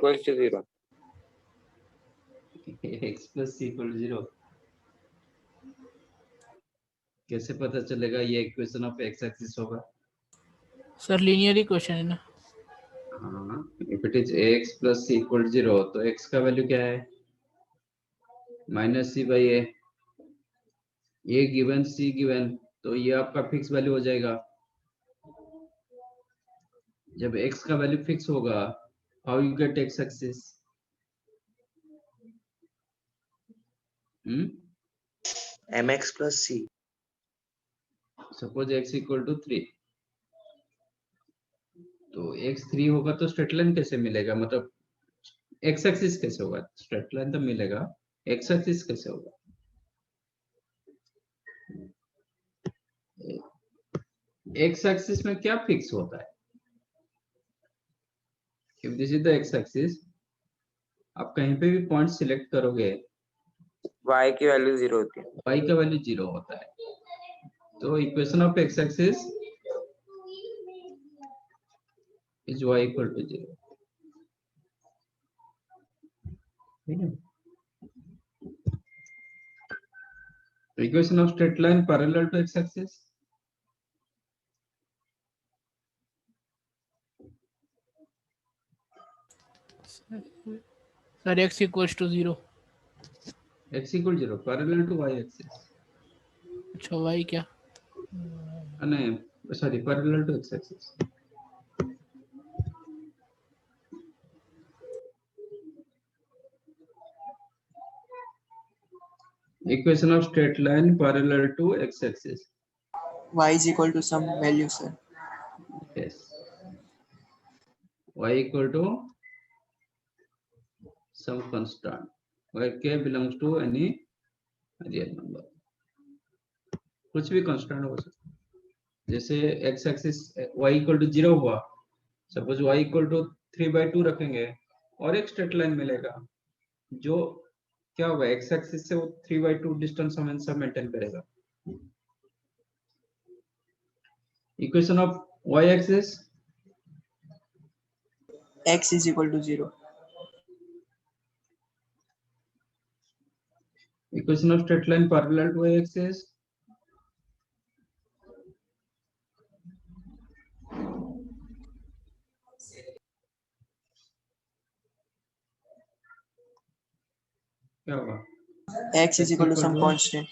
equals to 0. x plus c equal to 0. कैसे पता चलेगा ये इक्वेशन ऑफ एक्स एक्सिस होगा? सर लीनियर इक्वेशन है ना। हाँ, if it is x plus c equal to 0 तो x का वैल्यू क्या है? Minus C by A given c given, तो ये आपका फिक्स वैल्यू हो जाएगा। जब x का वैल्यू फिक्स होगा, how you get x axis? mx plus c. Suppose x equal to 3, तो x 3 होगा तो स्ट्रेट लाइन कैसे मिलेगा? मतलब x एक्सिस कैसे होगा? स्ट्रेट लाइन तो मिलेगा, x एक्सिस कैसे होगा? x एक्सिस में क्या फिक्स होता है? if this is the x axis, आप कहीं पे भी पॉइंट सिलेक्ट करोगे, y की वैल्यू 0 होती है। y का वैल्यू 0 होता है। तो equation of x axis is y equal to 0। ठीक है, equation of straight line parallel to x axis sir x equals to 0। x equal 0 parallel to y axis. अच्छा y क्या? नहीं sorry, parallel to x axis. Equation of straight line parallel to x axis. y is equal to some value, sir. Yes, y equal to some constant where k belongs to any real number। कुछ भी constant हो सकता है। जैसे x axis y equal to 0 हुआ, suppose y equal to 3/2 रखेंगे और एक स्ट्रेट लाइन मिलेगा जो क्या होगा, x एक्सिस से वो 3/2 डिस्टेंस हमेशा मेंटेन करेगा। Equation of y axis X is equal to 0. Equation of straight line parallel to y axis क्या होगा? X is equal to some constant.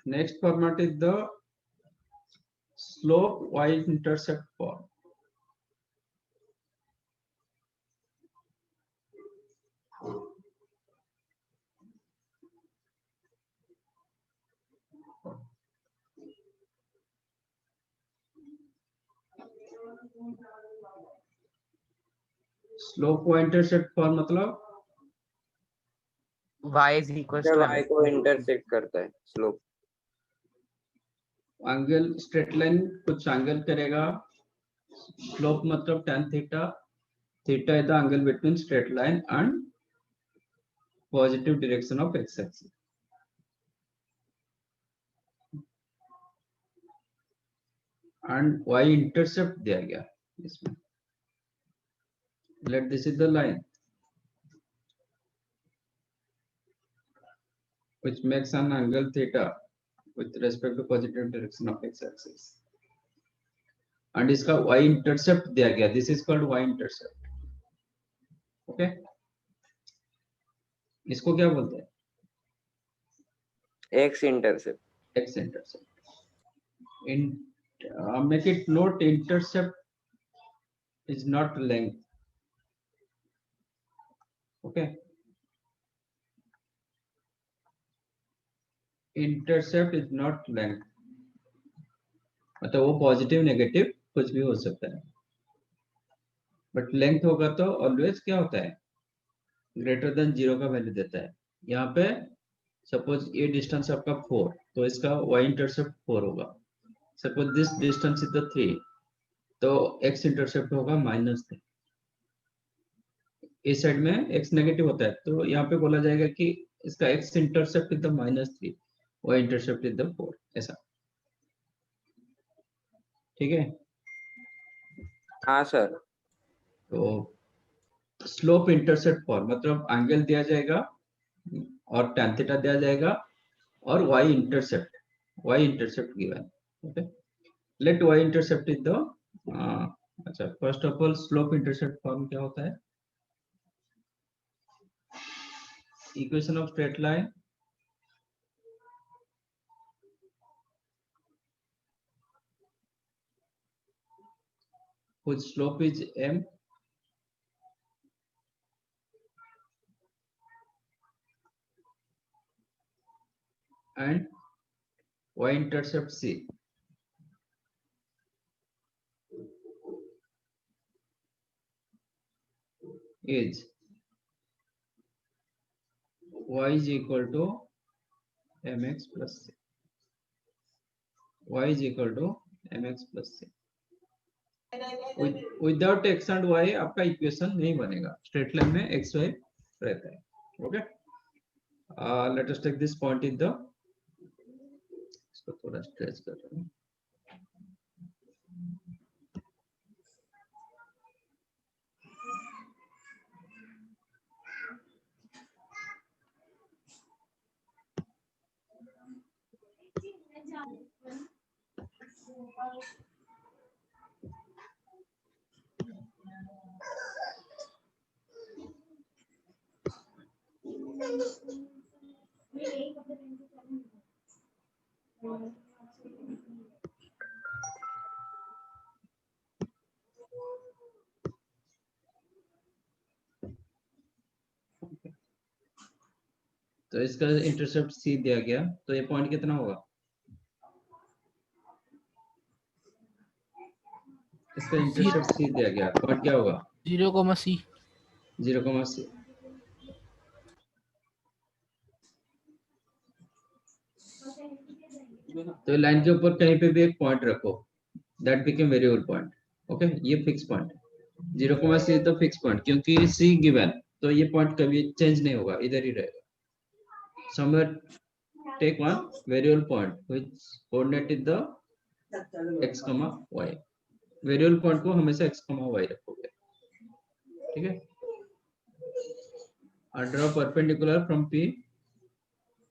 Next format is the slope y-intercept form. Slope y-intercept form मतलब y is equals जब to y को intersect करता है slope. Angle straight line कुछ angle करेगा, slope मतलब tan theta, theta is the angle between straight line and positive direction of x axis. And y intercept दिया गया इसमें। Let this is the line which makes an angle theta with respect to positive direction of x axis, and इसका y intercept दिया गया, this is called y intercept। okay, इसको क्या बोलते हैं? x intercept. x intercept। in make it note, intercept is not length. Okay. Intercept is not length. मतलब वो positive negative कुछ भी हो सकता है, बट लेंथ होगा तो ऑलवेज क्या होता है, ग्रेटर देन 0 का वैल्यू देता है। यहाँ पे सपोज ये डिस्टेंस आपका 4, तो इसका y इंटरसेप्ट 4 होगा। Suppose this distance is the 3, तो x इंटरसेप्ट होगा -3। इस साइड में x नेगेटिव होता है, तो यहाँ पे बोला जाएगा कि इसका x intercept is the -3, y intercept is the 4, ऐसा। ठीक है। हाँ सर। तो स्लोप इंटरसेप्ट फॉर्म मतलब एंगल दिया जाएगा और tan थीटा दिया जाएगा और y intercept given. Okay, let y intercept is the अच्छा, first of all slope intercept form क्या होता है? Equation of straight line whose slope is m and y intercept c is y is equal to mx plus c. Y is equal to mx plus c. Without x and y आपका इक्वेशन नहीं बनेगा, straight line में x y रहता है। Okay, let us take this point in the, इसको थोड़ा stretch कर रहा हूं। तो इसका इंटरसेप्ट c दिया गया, तो ये पॉइंट कितना होगा? इसका इंटरसेप्ट c दिया गया, पॉइंट क्या होगा? 0,c 0,c। तो लाइन के ऊपर कहीं पे भी एक पॉइंट रखो, that become variable point. Okay, ये फिक्स पॉइंट 0,c तो फिक्स पॉइंट, क्योंकि c गिवन, तो ये पॉइंट कभी चेंज नहीं होगा, इधर ही रहेगा। somewhere take one variable point which coordinate is the x, y। Variable point को हमेशा x, y रखोगे। ठीक है, और draw perpendicular from p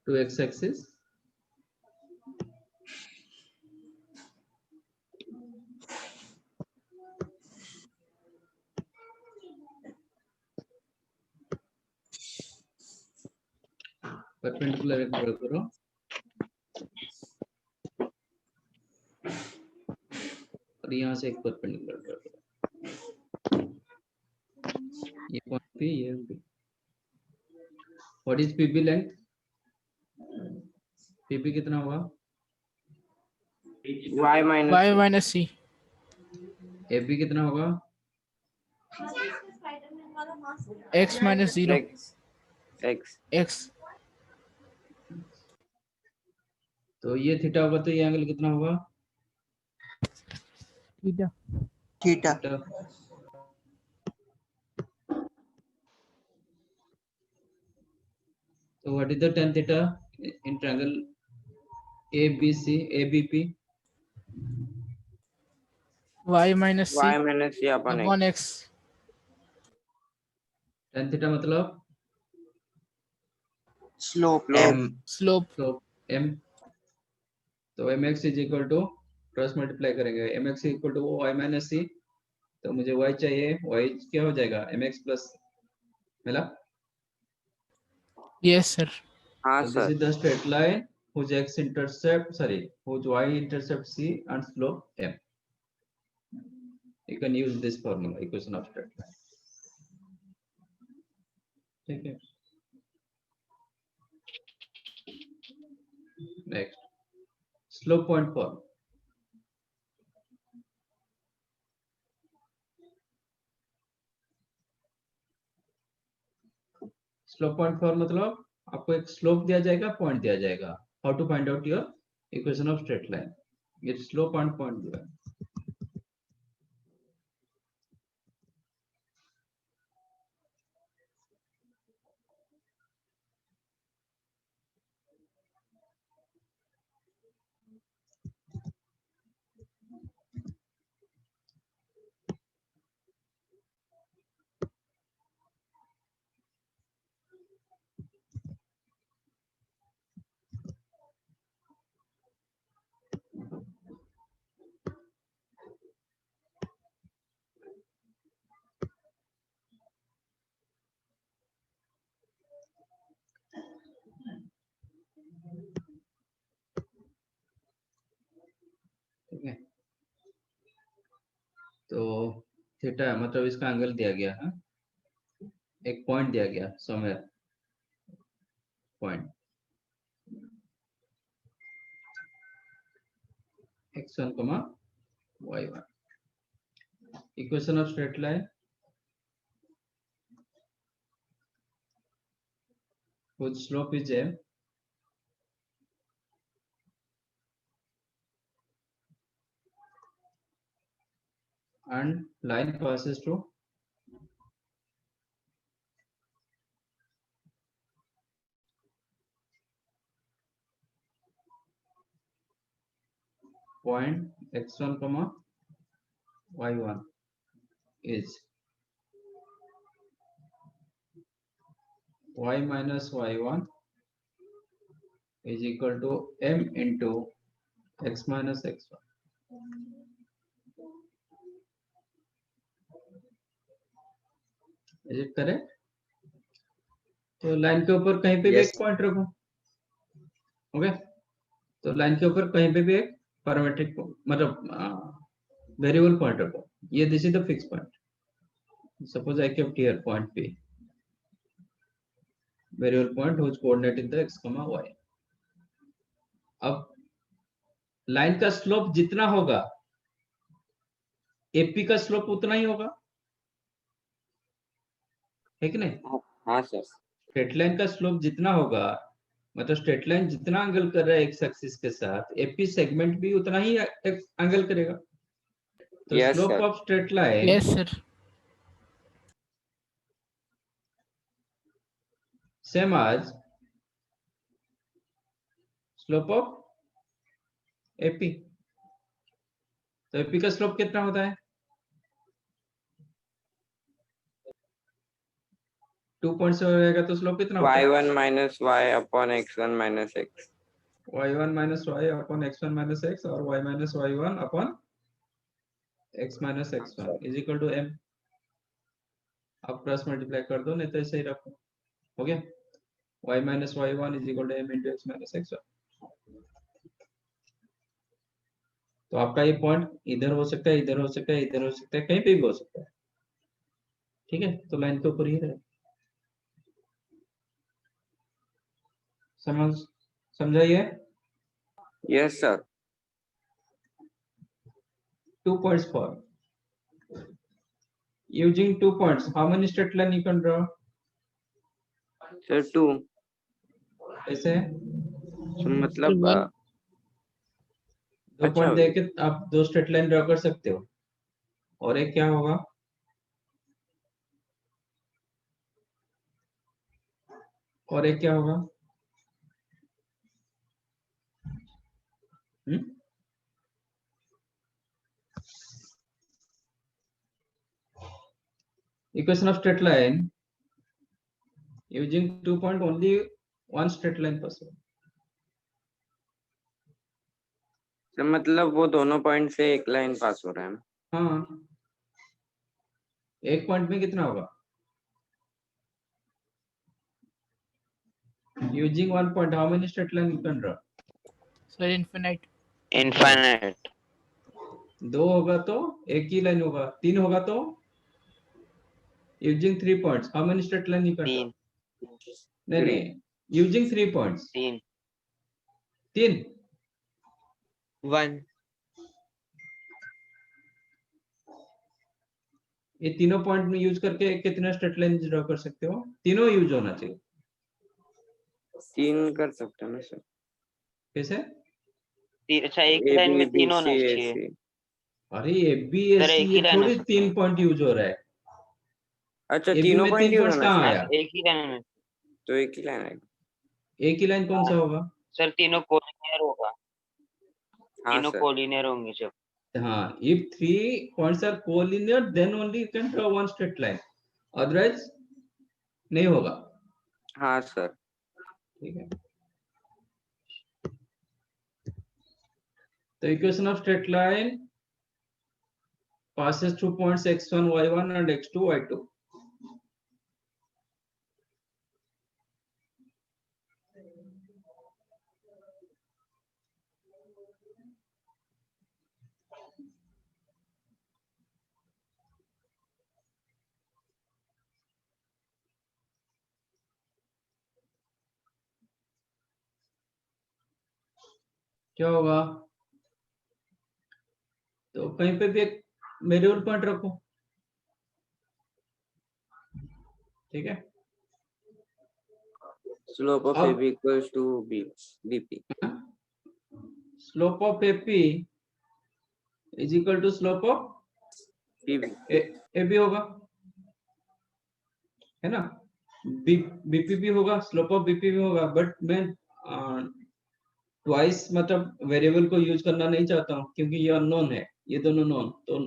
to x axis। Perpendicular एक ड्रॉ करो, और यहाँ से एक परपेंडिकुलर ड्रॉ करो। ये पॉइंट p, ये p। What is pb length? pb कितना होगा? y minus c ab कितना होगा? x minus 0 x तो ये थीटा होगा, तो ये एंगल कितना होगा? Theta theta theta. तो what is the tan theta in triangle ABC ABP? y minus c अपन upon x tan थीटा मतलब स्लोप M slope तो m, तो mx is equal to, cross multiply करेंगे, mx equal to y minus c, तो मुझे y चाहिए, y क्या हो जाएगा? mx प्लस, मिला? yes sir हाँ So this sir. is the straight line whose x intercept, sorry, whose y intercept c and slope m. you can use this formula, equation of straight line. ठीक है. Next, slope point form. Slope point form मतलब आपको एक slope दिया जाएगा, point दिया जाएगा. How to find out your equation of straight line. ये स्लोप एंड पॉइंट दिया है. ठीक है. तो थीटा मतलब इसका एंगल दिया गया है, एक पॉइंट दिया गया somewhere point x1, y1. Equation of straight line whose slope is m and line passes through point x1, y1 is y minus y1 is equal to m into x minus x1. Is it correct? तो line के ऊपर कहीं पे भी Yes. एक point रखो. Okay. तो line के ऊपर कहीं पे भी एक पैरामीट्रिक मतलब वेरिएबल पॉइंट रखो. ये this is the fix point. Suppose I kept here point p, variable point whose coordinate is the x, y. अब लाइन का स्लोप जितना होगा एपी का स्लोप उतना ही होगा, है कि नहीं? हाँ सर. स्ट्रेट लाइन का स्लोप जितना होगा मतलब स्ट्रेट लाइन जितना एंगल कर रहा है एक्स एक्सिस के साथ, एपी सेगमेंट भी उतना ही एंगल करेगा. तो Yes, slope sir. Of straight line Yes, sir. Same as slope of AP. तो एपी का स्लोप कितना होता है? 2 पॉइंट से हो जाएगा तो स्लोप कितना होता है? y1 minus y upon x1 minus x. y1 minus y upon x1 minus x और y minus y1 upon x minus x1 is equal to m. आप क्रॉस मल्टीप्लाई कर दो, नहीं तो ऐसे ही रखो. हो गया. y minus y1 is equal to m into x minus x1. तो आपका ये पॉइंट इधर हो सकता है, इधर हो सकता है, इधर हो सकता है, कहीं पे भी हो सकता है. ठीक है. तो लाइन के ऊपर ही रहे. समझाइए. Yes, sir. 2 points for using 2 points. How many straight line you can draw? Sir, 2. ऐसे So, मतलब One. दो अच्छा. पॉइंट देके आप 2 स्ट्रेट लाइन ड्रॉ कर सकते हो. और एक क्या होगा? और एक क्या होगा? Equation of straight line using 2 point, only one straight line possible. तो मतलब वो दोनों पॉइंट से एक लाइन पास हो रहा है. हाँ. एक पॉइंट में कितना होगा? Using one point, how many straight line you can draw? Sir, infinite. Infinite. 2 होगा तो एक ही लाइन होगा, 3 होगा तो using 3 points how many straight line you can draw? 3 नहीं नहीं, यूजिंग 3 पॉइंट्स 3 3 1 ये तीनों पॉइंट में यूज करके कितना स्ट्रेट लाइन ड्रॉ कर सकते हो? तीनों यूज होना चाहिए। 3 कर सकते हैं ना सर? कैसे? अच्छा एक ए लाइन बी में बी 3 होना सी ए चाहिए सी। अरे A B sir, S C एक ही ये लाइन हो थोड़ी सकता है। 3 पॉइंट यूज हो रहा है। अच्छा, ए बी तीनों में पॉइंट 3 यूज पॉइंट्स होना कहाँ चाहिए? आया? एक ही लाइन में तो एक ही लाइन है। एक ही लाइन कौन सा होगा? सर, तीनों कोलिनियर होगा, हाँ तीनों सर। कोलिनियर होंगे जब। हाँ, if 3 points are collinear then only you can draw one straight line, otherwise नहीं होगा। हाँ सर। ठीक है, तो equation of straight line passes through points x1 y1 and x2 y2। क्या होगा? तो कहीं पे भी एक वेरिएबल पॉइंट रखो, ठीक है। Slope of A B equals to B BP. Slope of AP is equal to slope of PB. A B होगा, है ना। बीपी भी होगा, स्लोप ऑफ बीपी भी होगा, बट मैं ट्वाइस मतलब वेरिएबल को यूज करना नहीं चाहता हूँ क्योंकि ये अननोन है, ये दोनों नोन, तो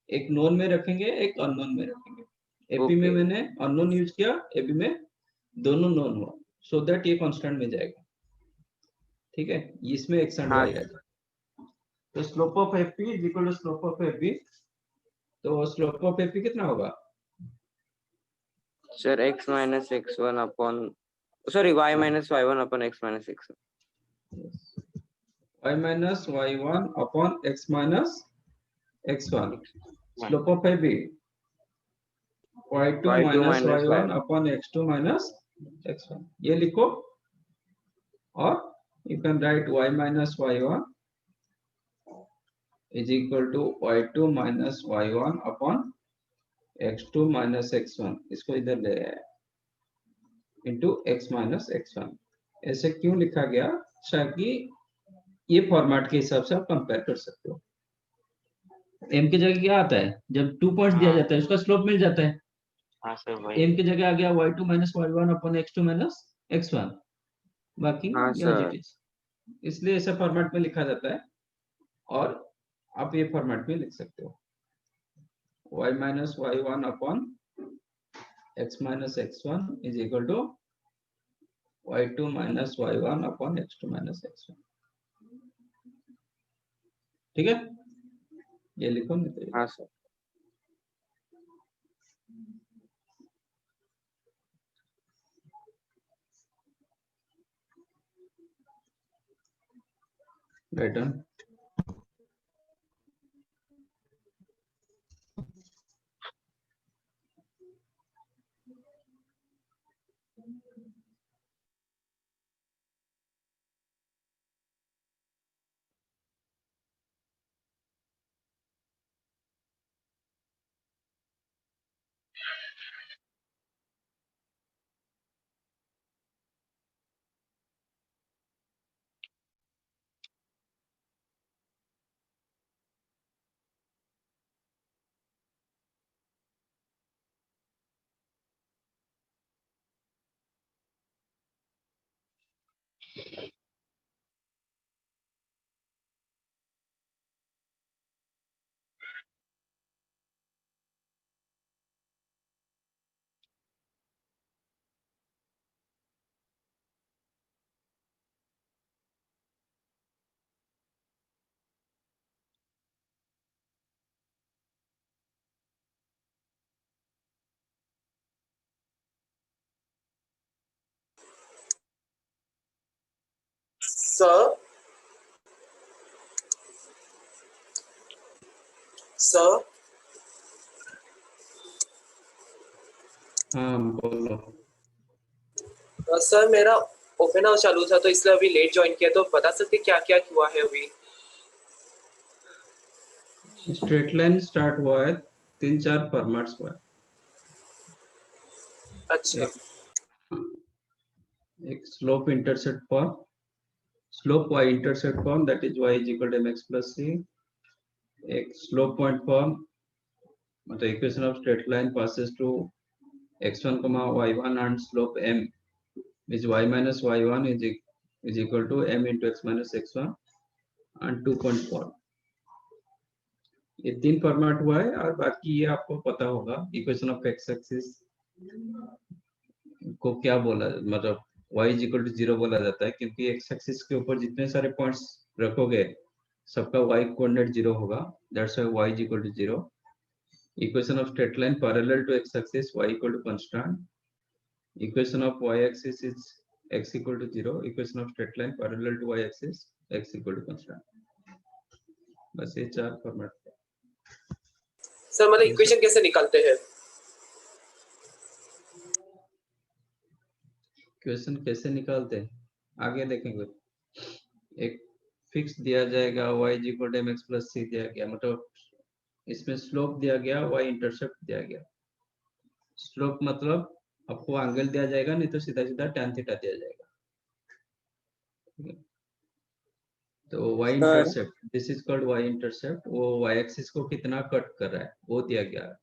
एक नोन में रखेंगे एक अननोन में रखेंगे। एपी में Okay. मैंने अननोन यूज किया, एपी में दोनों नोन हुआ, सो दैट ये कांस्टेंट में जाएगा, ठीक है। इसमें एक्सटेंड हाँ आएगा। तो slope of AP is equal to slope of AP, तो स्लोप ऑफ एपी कितना होगा? Sir x minus x1 upon, sorry y minus y1 upon x minus x1। y minus y1 upon x minus x1। Slope of AP y2 y2 minus minus y1 y1। upon x2 minus x1, ये लिखो। और you can write y minus y1 is equal to y2 minus y1 upon x2 minus x1, इसको इधर ले आया into x minus x1। ऐसे क्यों लिखा गया? ताकि ये फॉर्मेट के हिसाब से आप कंपेयर कर सकते हो। m की जगह क्या आता है? जब 2 पॉइंट्स दिया जाता है उसका स्लोप मिल जाता है। हाँ सर, वही m की जगह आ गया y2 minus y1 upon x2 minus x1, बाकी हाँ as सर। it is, इसलिए ऐसा फॉर्मेट में लिखा जाता है। और आप ये फॉर्मेट में लिख सकते हो y minus y1 upon x minus x1 is equal to y2 minus y1 upon x2 minus x1, ठीक है। ये लिखो नहीं तो हाँ sir. Right done. Sir, sir हाँ बोलो। सर मेरा ओपन हाउस चालू था तो इसलिए अभी लेट ज्वाइन किया, तो बता सकते क्या क्या हुआ है अभी? स्ट्रेट लाइन स्टार्ट हुआ है, 3-4 फॉर्मेट्स हुआ है। अच्छा एक slope intercept form, slope y intercept form, that is y is equal to mx plus c। एक स्लोप पॉइंट फॉर्म, मतलब equation of straight line passes to x1 y1 and slope m is y minus y1 is equal to m into x minus x1 and 2 point form। ये 3 format हुआ है, और बाकी ये आपको पता होगा इक्वेशन ऑफ एक्स एक्सिस को क्या बोला, मतलब y is equal to 0 बोला जाता है, क्योंकि एक्स एक्सिस के ऊपर जितने सारे पॉइंट्स रखोगे सबका y कोऑर्डिनेट 0 होगा, that's why y is equal to 0। Equation of straight line parallel to x axis y equal to constant। Equation of y-axis is x equal to 0। Equation of straight line parallel to y-axis x equal to constant। बस ये 4 format. Sir मतलब equation कैसे निकालते हैं? Equation कैसे निकालते हैं आगे देखेंगे। एक फिक्स दिया जाएगा, y is equal to mx plus c दिया गया, मतलब इसमें स्लोप दिया गया, y इंटरसेप्ट दिया गया। स्लोप मतलब आपको एंगल दिया जाएगा, नहीं तो सीधा सीधा tan थीटा दिया जाएगा। तो y intercept, this is called y intercept, वो y एक्सिस को कितना कट कर रहा है वो दिया गया है,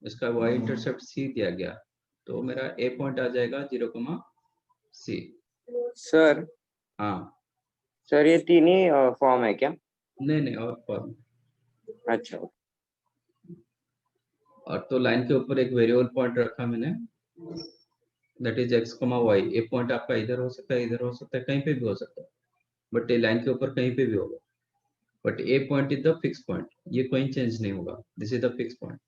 इसका y इंटरसेप्ट c दिया गया, तो मेरा a पॉइंट आ जाएगा 0, c। सर हाँ सर ये तीन ही फॉर्म है क्या? नहीं और फॉर्म। अच्छा और तो लाइन के ऊपर एक वेरिएबल पॉइंट रखा मैंने, that is x, y। A point आपका इधर हो सकता है, इधर हो सकता है, कहीं पे भी हो सकता है, बट ये लाइन के ऊपर कहीं पे भी होगा, but A point is the fix point, ये कोई चेंज नहीं होगा, this is the fix point.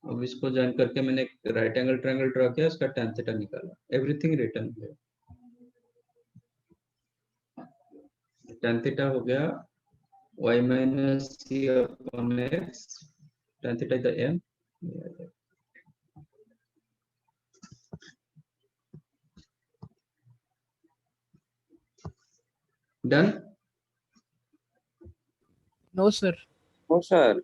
अब इसको ज्वाइन करके मैंने एक राइट एंगल ट्रायंगल ड्रा किया, उसका tan थीटा निकाला, एवरीथिंग रिटर्न है। tan थीटा हो गया y minus c upon x, tan theta is the m। Done. No, sir. ओ sir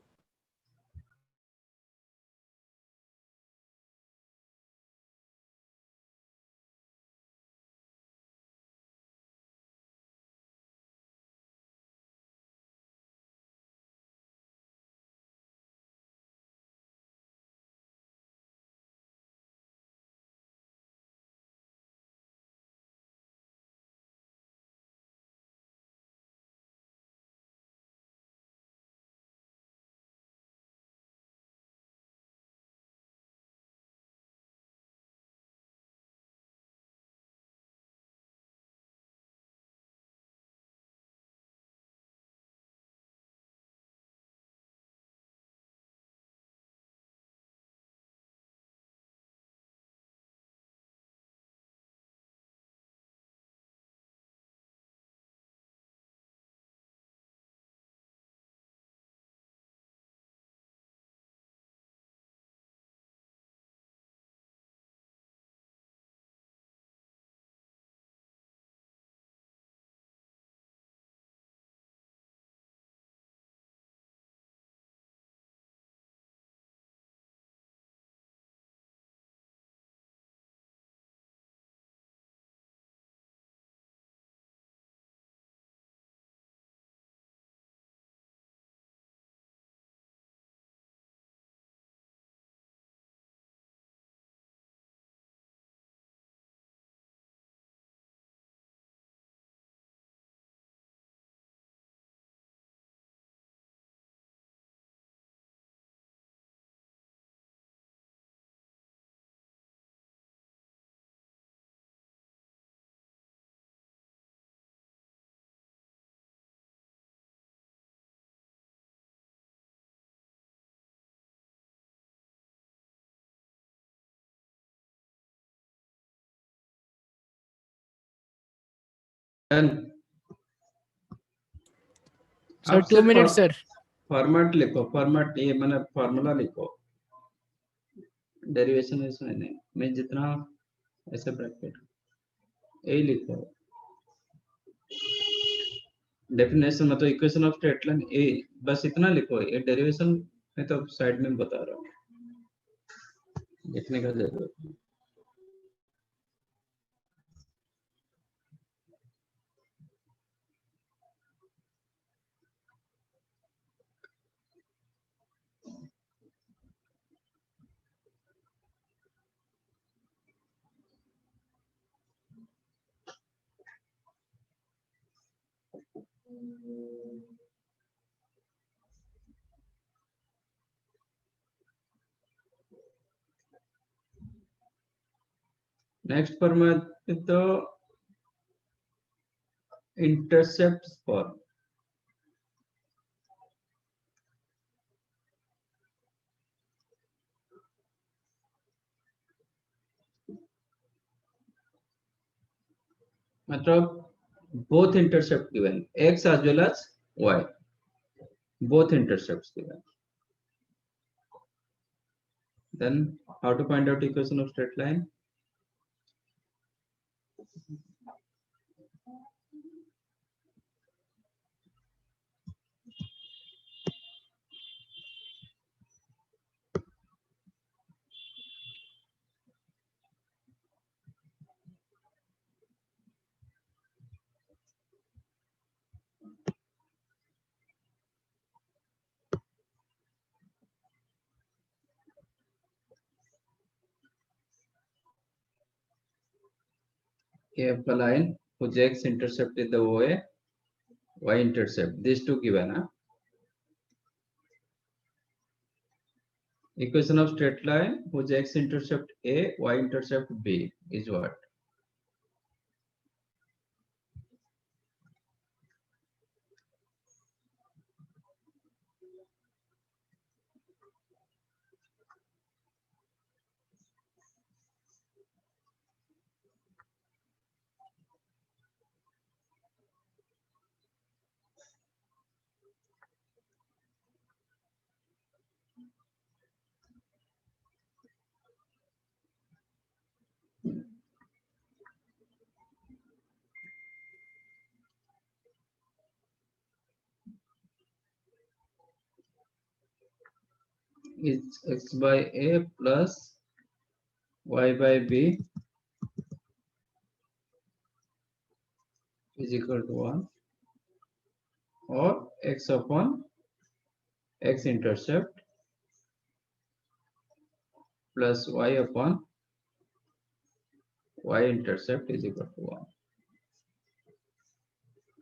done. Sir, 2 minutes, sir. Format लिखो, फॉर्मेट ये मैंने फॉर्मूला लिखो, डेरिवेशन इसमें नहीं, मैं जितना ऐसे ब्रैकेट यही लिखो, डेफिनेशन मतलब इक्वेशन ऑफ स्ट्रेट लाइन ए, बस इतना लिखो, ये डेरिवेशन मैं तो साइड में बता रहा हूँ, लिखने का जरूरत नहीं। नेक्स्ट पर मैं तो इंटरसेप्ट पर मतलब both intercept given, x as well as y, both intercepts given. Then how to find out equation of straight line? If a line whose x intercept is the OA, y intercept, these two given, huh? Equation of straight line whose x intercept A, y intercept B is what? Is x by A plus y by B is equal to 1, or x upon x intercept plus y upon y intercept is equal to 1.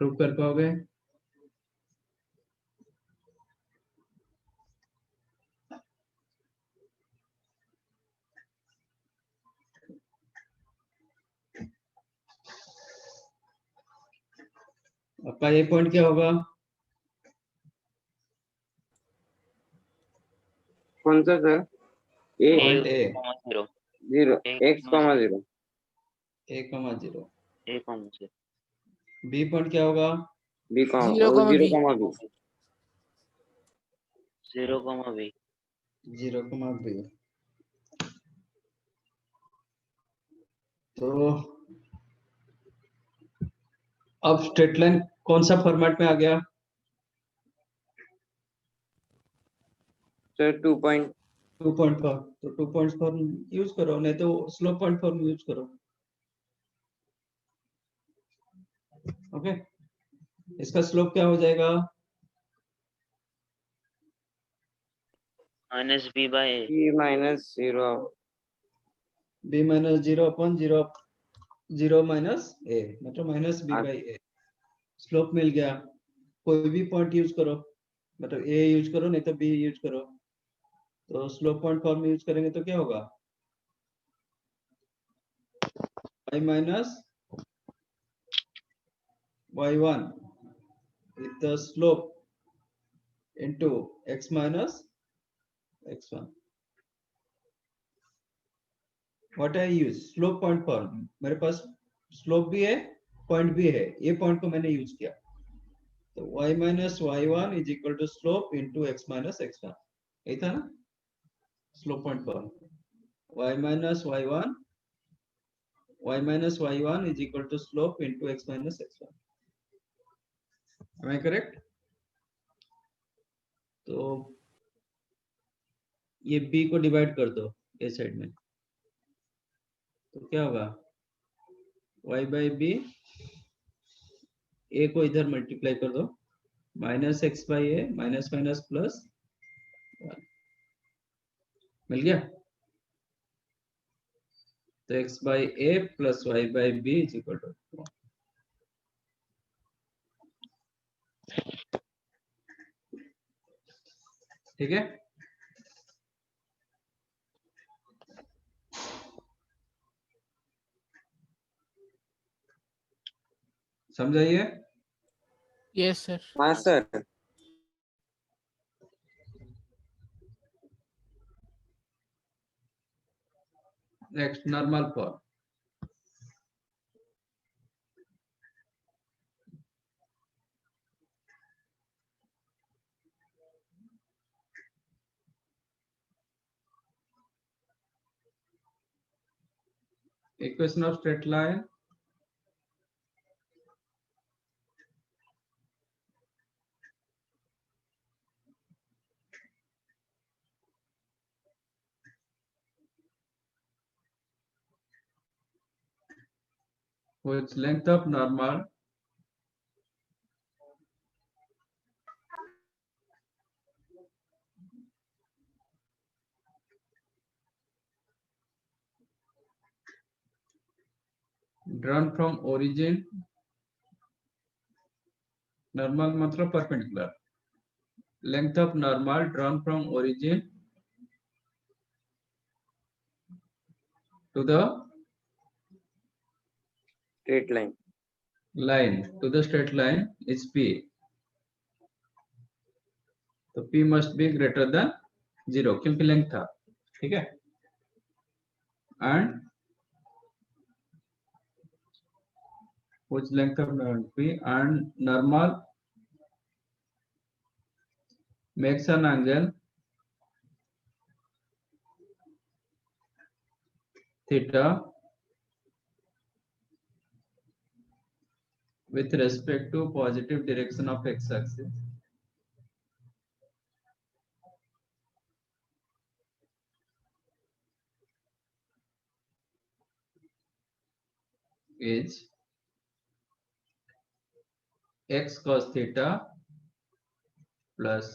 Prove कर पाओगे? आपका ये point क्या होगा? कौन सा sir? A point A, 0 0 x comma 0 A comma 0. A comma 0 B point क्या होगा? b comma 0 comma 0 b comma b 0 comma b 0 comma B. तो अब स्ट्रेट लाइन कौन सा फॉर्मेट में आ गया? Sir 2 point 2 point form. तो 2 पॉइंट्स फॉर्म यूज करो, नहीं तो स्लोप पॉइंट फॉर्म यूज करो. ओके, इसका स्लोप क्या हो जाएगा? Minus b by a b minus 0 b minus 0 upon 0, 0 minus a, मतलब माइनस b बाई a. स्लोप मिल गया. कोई भी पॉइंट यूज करो, मतलब a यूज करो नहीं तो b यूज करो. तो स्लोप पॉइंट फॉर्म यूज करेंगे तो क्या होगा? y minus y1 with the slope into x minus x1. What I use? Slope point form. मेरे पास स्लोप भी है, पॉइंट भी है. ये पॉइंट को मैंने यूज किया. तो y minus y1 is equal to slope into x minus x1, यही था ना स्लोप पॉइंट पर y minus y1 is equal to slope into x minus x1. Am I correct? तो ये b को डिवाइड कर दो ए साइड में, तो क्या होगा y by b, a को इधर मल्टीप्लाई कर दो, minus X by A minus minus plus 1 मिल गया। तो x by A plus y by B is equal to 1। ठीक है, समझाइए। Yes sir. हाँ sir. Next normal form, equation of straight line whose length of normal drawn from origin, normal मतलब perpendicular, length of normal drawn from origin to the straight line. line, to the straight line is p. तो p must be greater than 0 क्योंकि length था। ठीक है, and which length of p and normal makes an angle theta with respect to positive direction of x-axis is x cos theta plus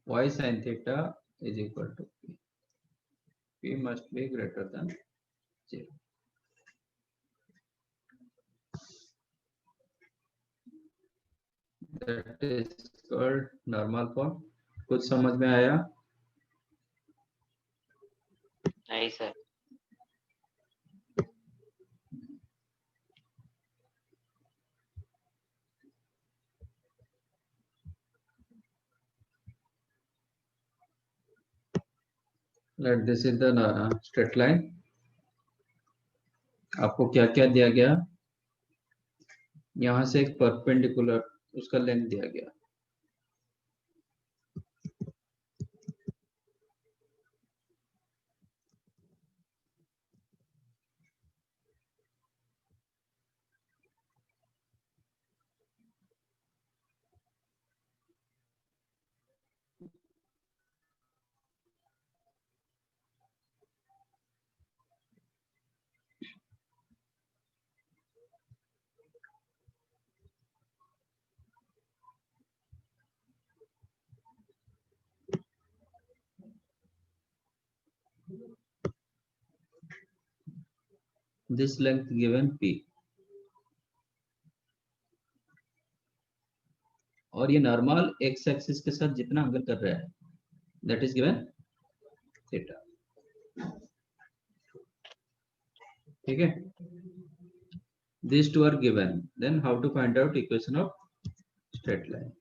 y sin theta is equal to p. P must be greater than 0. That is called normal form. कुछ समझ में आया? नहीं sir. Let this is the straight line. आपको क्या क्या दिया गया? यहाँ से एक परपेंडिकुलर उसका लेंथ दिया गया। This length given p और ये नॉर्मल x एक्सिस के साथ जितना एंगल कर रहा है that is given theta. ठीक है, these two are given. Then how to find out equation of straight line?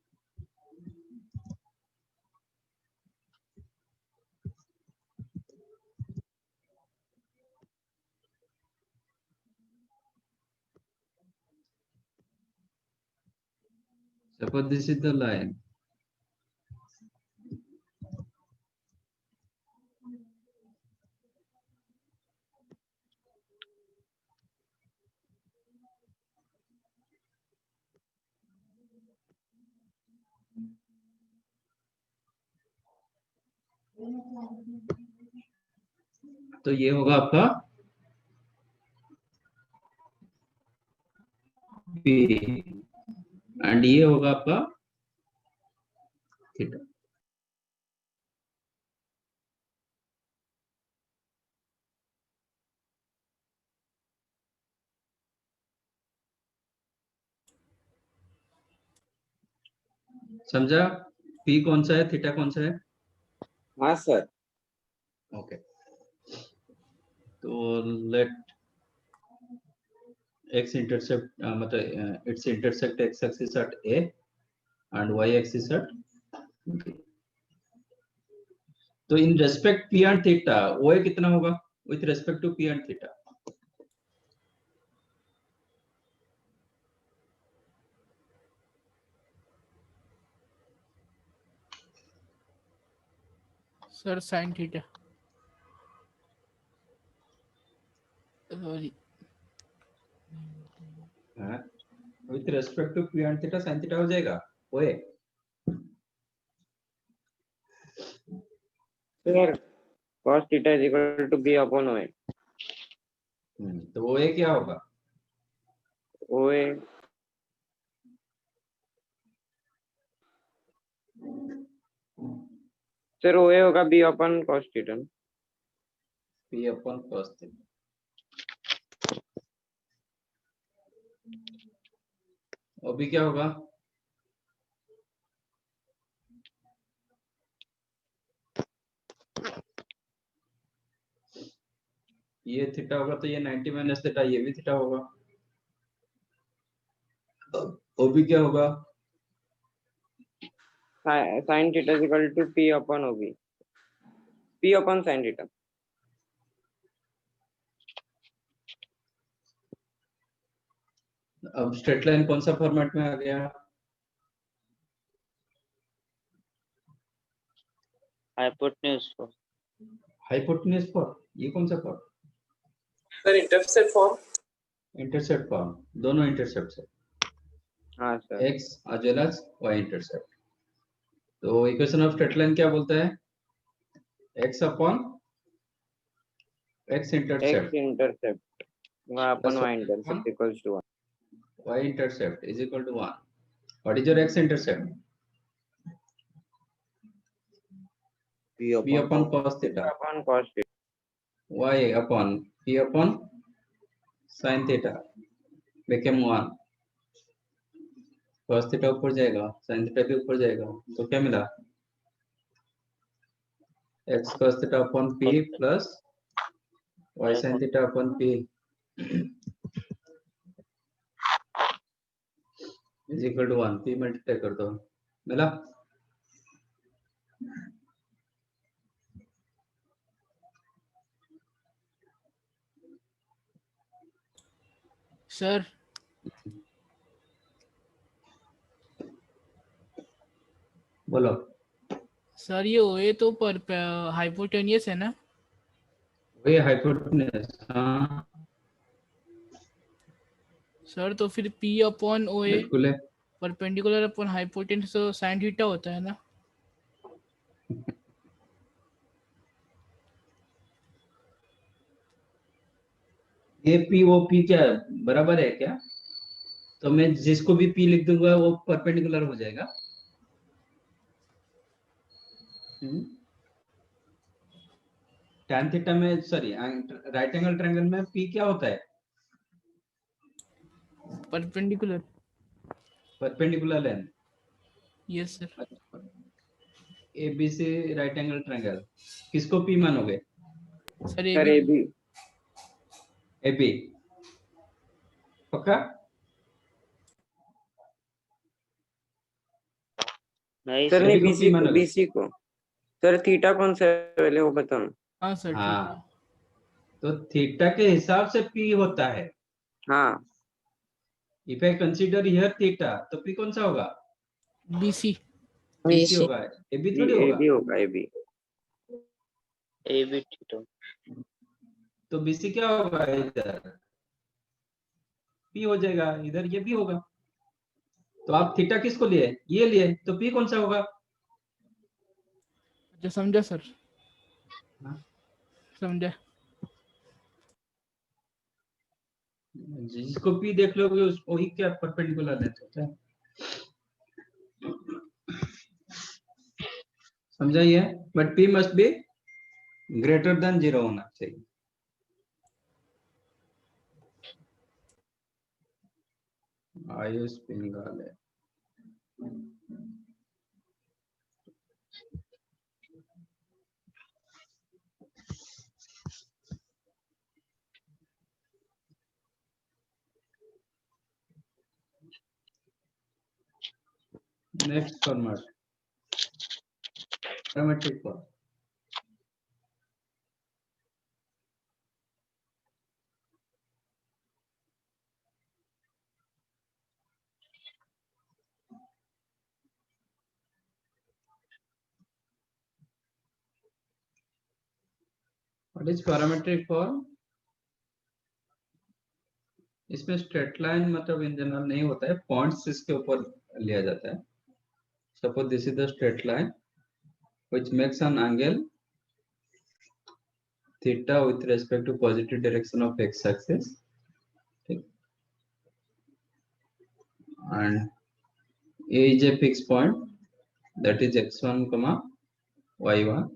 Suppose this is the line. तो ये होगा आपका P एंड ये होगा आपका थीटा। समझा? P कौन सा है, थीटा कौन सा है? हाँ सर। ओके, तो लेट x intercept मतलब its intersect x axis at A and y axis at B. तो in respect P and theta OA कितना होगा with respect to P and theta? Sir sine theta, sorry with respect to P and theta sin theta हो जाएगा OA। Sir cos theta is equal to b upon OA। तो OA क्या होगा? OA sir OA होगा b upon cos theta. P upon cos theta. और B क्या होगा? ये थीटा होगा तो ये 90 माइनस थीटा, ये भी थीटा होगा। OB क्या होगा? sin theta is equal to p upon OB, p upon sin theta. अब स्ट्रेट लाइन कौन सा फॉर्मेट में आ गया? हाइपोटेन्यूज को हाइपोटेन्यूज फॉर्म। ये कौन सा form? Sir intercept form. Intercept form, दोनों इंटरसेप्ट है, हाँ sir. x as well as y intercept. तो इक्वेशन ऑफ स्ट्रेट लाइन क्या बोलता है? x upon x intercept x intercept upon Plus y intercept equals to 1। y intercept is equal to 1. What is your x intercept? P P upon upon cos theta. Upon cos theta. Y upon P upon sin theta became 1. cos theta ऊपर जाएगा, sin theta भी ऊपर जाएगा, तो क्या मिला? x cos theta upon P plus y sin theta upon P is equal to 1. P multiply कर दो, मिला? सर बोलो। सर ये OA तो पर हाइपोटेनियस है ना? वही हाइपोटेन्यूज। हाँ सर तो फिर P अपॉन OA बिल्कुल है। परपेंडिकुलर अपॉन हाइपोटेन्यूज तो साइन थीटा होता है ना? ये P वो P क्या बराबर है क्या? तो मैं जिसको भी P लिख दूंगा वो परपेंडिकुलर हो जाएगा। tan थीटा में सॉरी राइट एंगल ट्रायंगल में P क्या होता है? Perpendicular. Perpendicular line. Yes sir. ABC right angle triangle किसको P मानोगे? सर सर ये AB। AB पक्का? नहीं सर सर नहीं AB को P मानोगे? BC को। सर थीटा कौन सा है पहले वो बताओ। हाँ सर ठीक हाँ है। तो थीटा के हिसाब से P होता है। हाँ if I consider here theta तो P कौन सा होगा? BC. BC होगा, AB थोड़ी ये होगा। भी होगा, ये भी। AB theta. तो BC क्या होगा इधर, P हो जाएगा, इधर ये P होगा। तो आप थीटा किसको लिए, ये लिए, तो P कौन सा होगा? अच्छा समझा सर, हाँ। समझा। जिसको P देख लोगे उस वही क्या परपेंडिकुलर लेते होता है, समझा ये? But P must be greater than 0 होना चाहिए। Ayush Pingale, next format parametric form. What is parametric form? इसमें स्ट्रेट लाइन मतलब इन जनरल नहीं होता है, पॉइंट्स इसके ऊपर लिया जाता है। Suppose this is the straight line which makes an angle theta with respect to positive direction of x axis, and A is a fixed point that is x1, y1।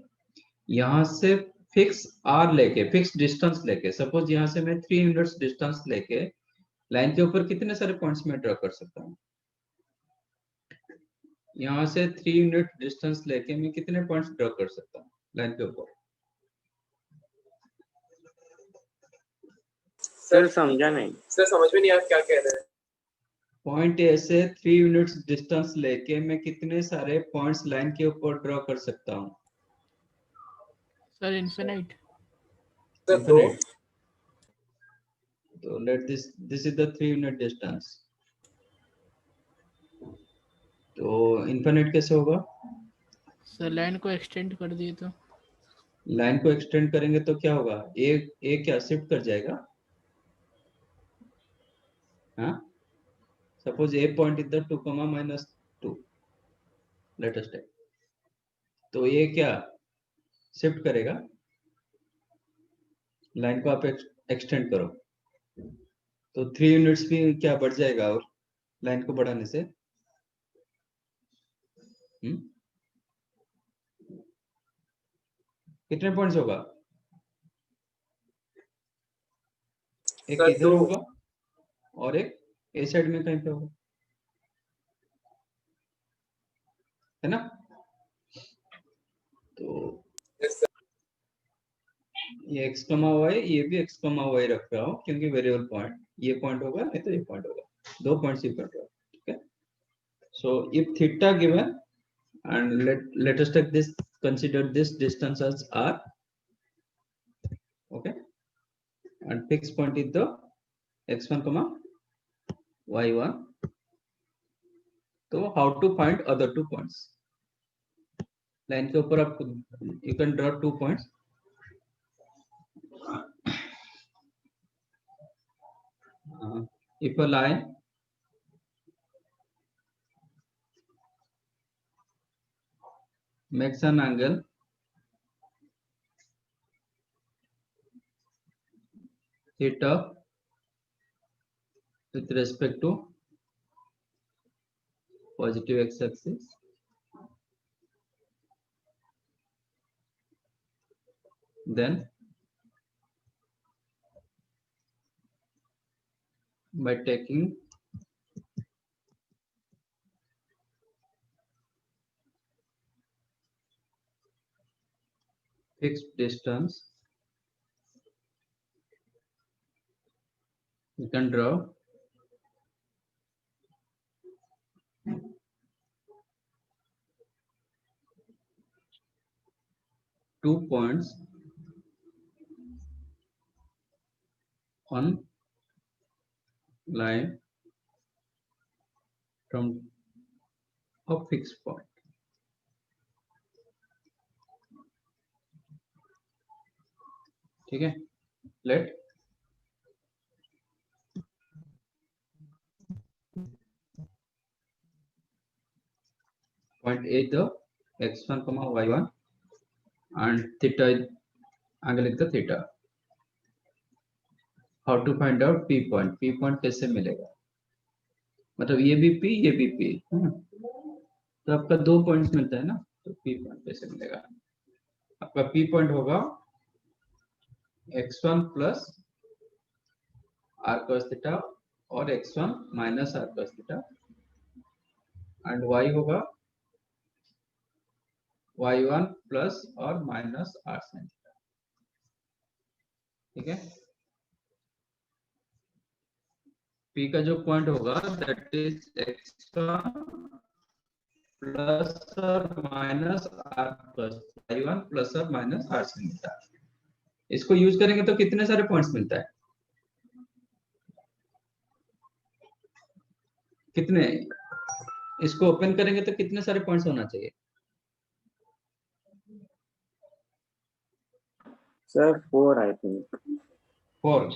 यहाँ से फिक्स r लेके, fix distance लेके, suppose यहाँ से मैं 3 units distance लेके line के ऊपर कितने सारे पॉइंट्स में ड्रॉ कर सकता हूँ? यहाँ से 3 यूनिट डिस्टेंस लेके मैं कितने पॉइंट्स ड्रॉ कर सकता हूँ लाइन के ऊपर? सर समझा नहीं। सर समझ में नहीं आया क्या कह रहे हैं। पॉइंट ए से 3 यूनिट्स डिस्टेंस लेके मैं कितने सारे पॉइंट्स लाइन के ऊपर ड्रॉ कर सकता हूँ? Sir infinite. सर दो। Infinite. तो let this is the 3 unit distance. तो इनफिनिट कैसे होगा? सर लाइन को एक्सटेंड कर दिए तो लाइन को एक्सटेंड करेंगे तो क्या होगा? ए क्या शिफ्ट कर जाएगा? हाँ, suppose A point is the 2, -2, let us take. तो ये क्या शिफ्ट करेगा? लाइन को आप एक्सटेंड करो तो 3 यूनिट्स भी क्या बढ़ जाएगा, और लाइन को बढ़ाने से कितने पॉइंट्स होगा? एक सर इधर दो। होगा और एक ए साइड में कहीं पे होगा, है ना? तो Yes, sir. ये x, y, ये भी x, y रख रहा हूँ क्योंकि वेरिएबल पॉइंट, ये पॉइंट होगा नहीं तो ये पॉइंट होगा, 2 पॉइंट्स ये पॉइंट होगा, ठीक है? So if theta given and let us take this, consider this distance as r, okay, and fixed point is the x1, y1। तो how to find other 2 points? Line के ऊपर आप you can draw 2 points। If a line makes an angle theta with respect to positive x-axis, then by taking fixed distance, you can draw two points on line from of fix point. ठीक है, late point A the x1 comma y1 and theta आगे लिखते theta। How to find out P point? P point कैसे मिलेगा? मतलब ये भी P, ये भी P, तो आपका 2 पॉइंट्स मिलता है ना, तो P पॉइंट कैसे मिलेगा? आपका P पॉइंट होगा x1 plus r cos theta और x1 minus r cos theta and y होगा y1 प्लस और माइनस r sin थीटा। ठीक है, P का जो पॉइंट होगा दैट इज x1 प्लस और minus r plus y1 plus और माइनस r sin थीटा। इसको यूज करेंगे तो कितने सारे पॉइंट्स मिलता है? कितने? इसको ओपन करेंगे तो कितने सारे पॉइंट्स होना चाहिए? Sir 4 I think. 4।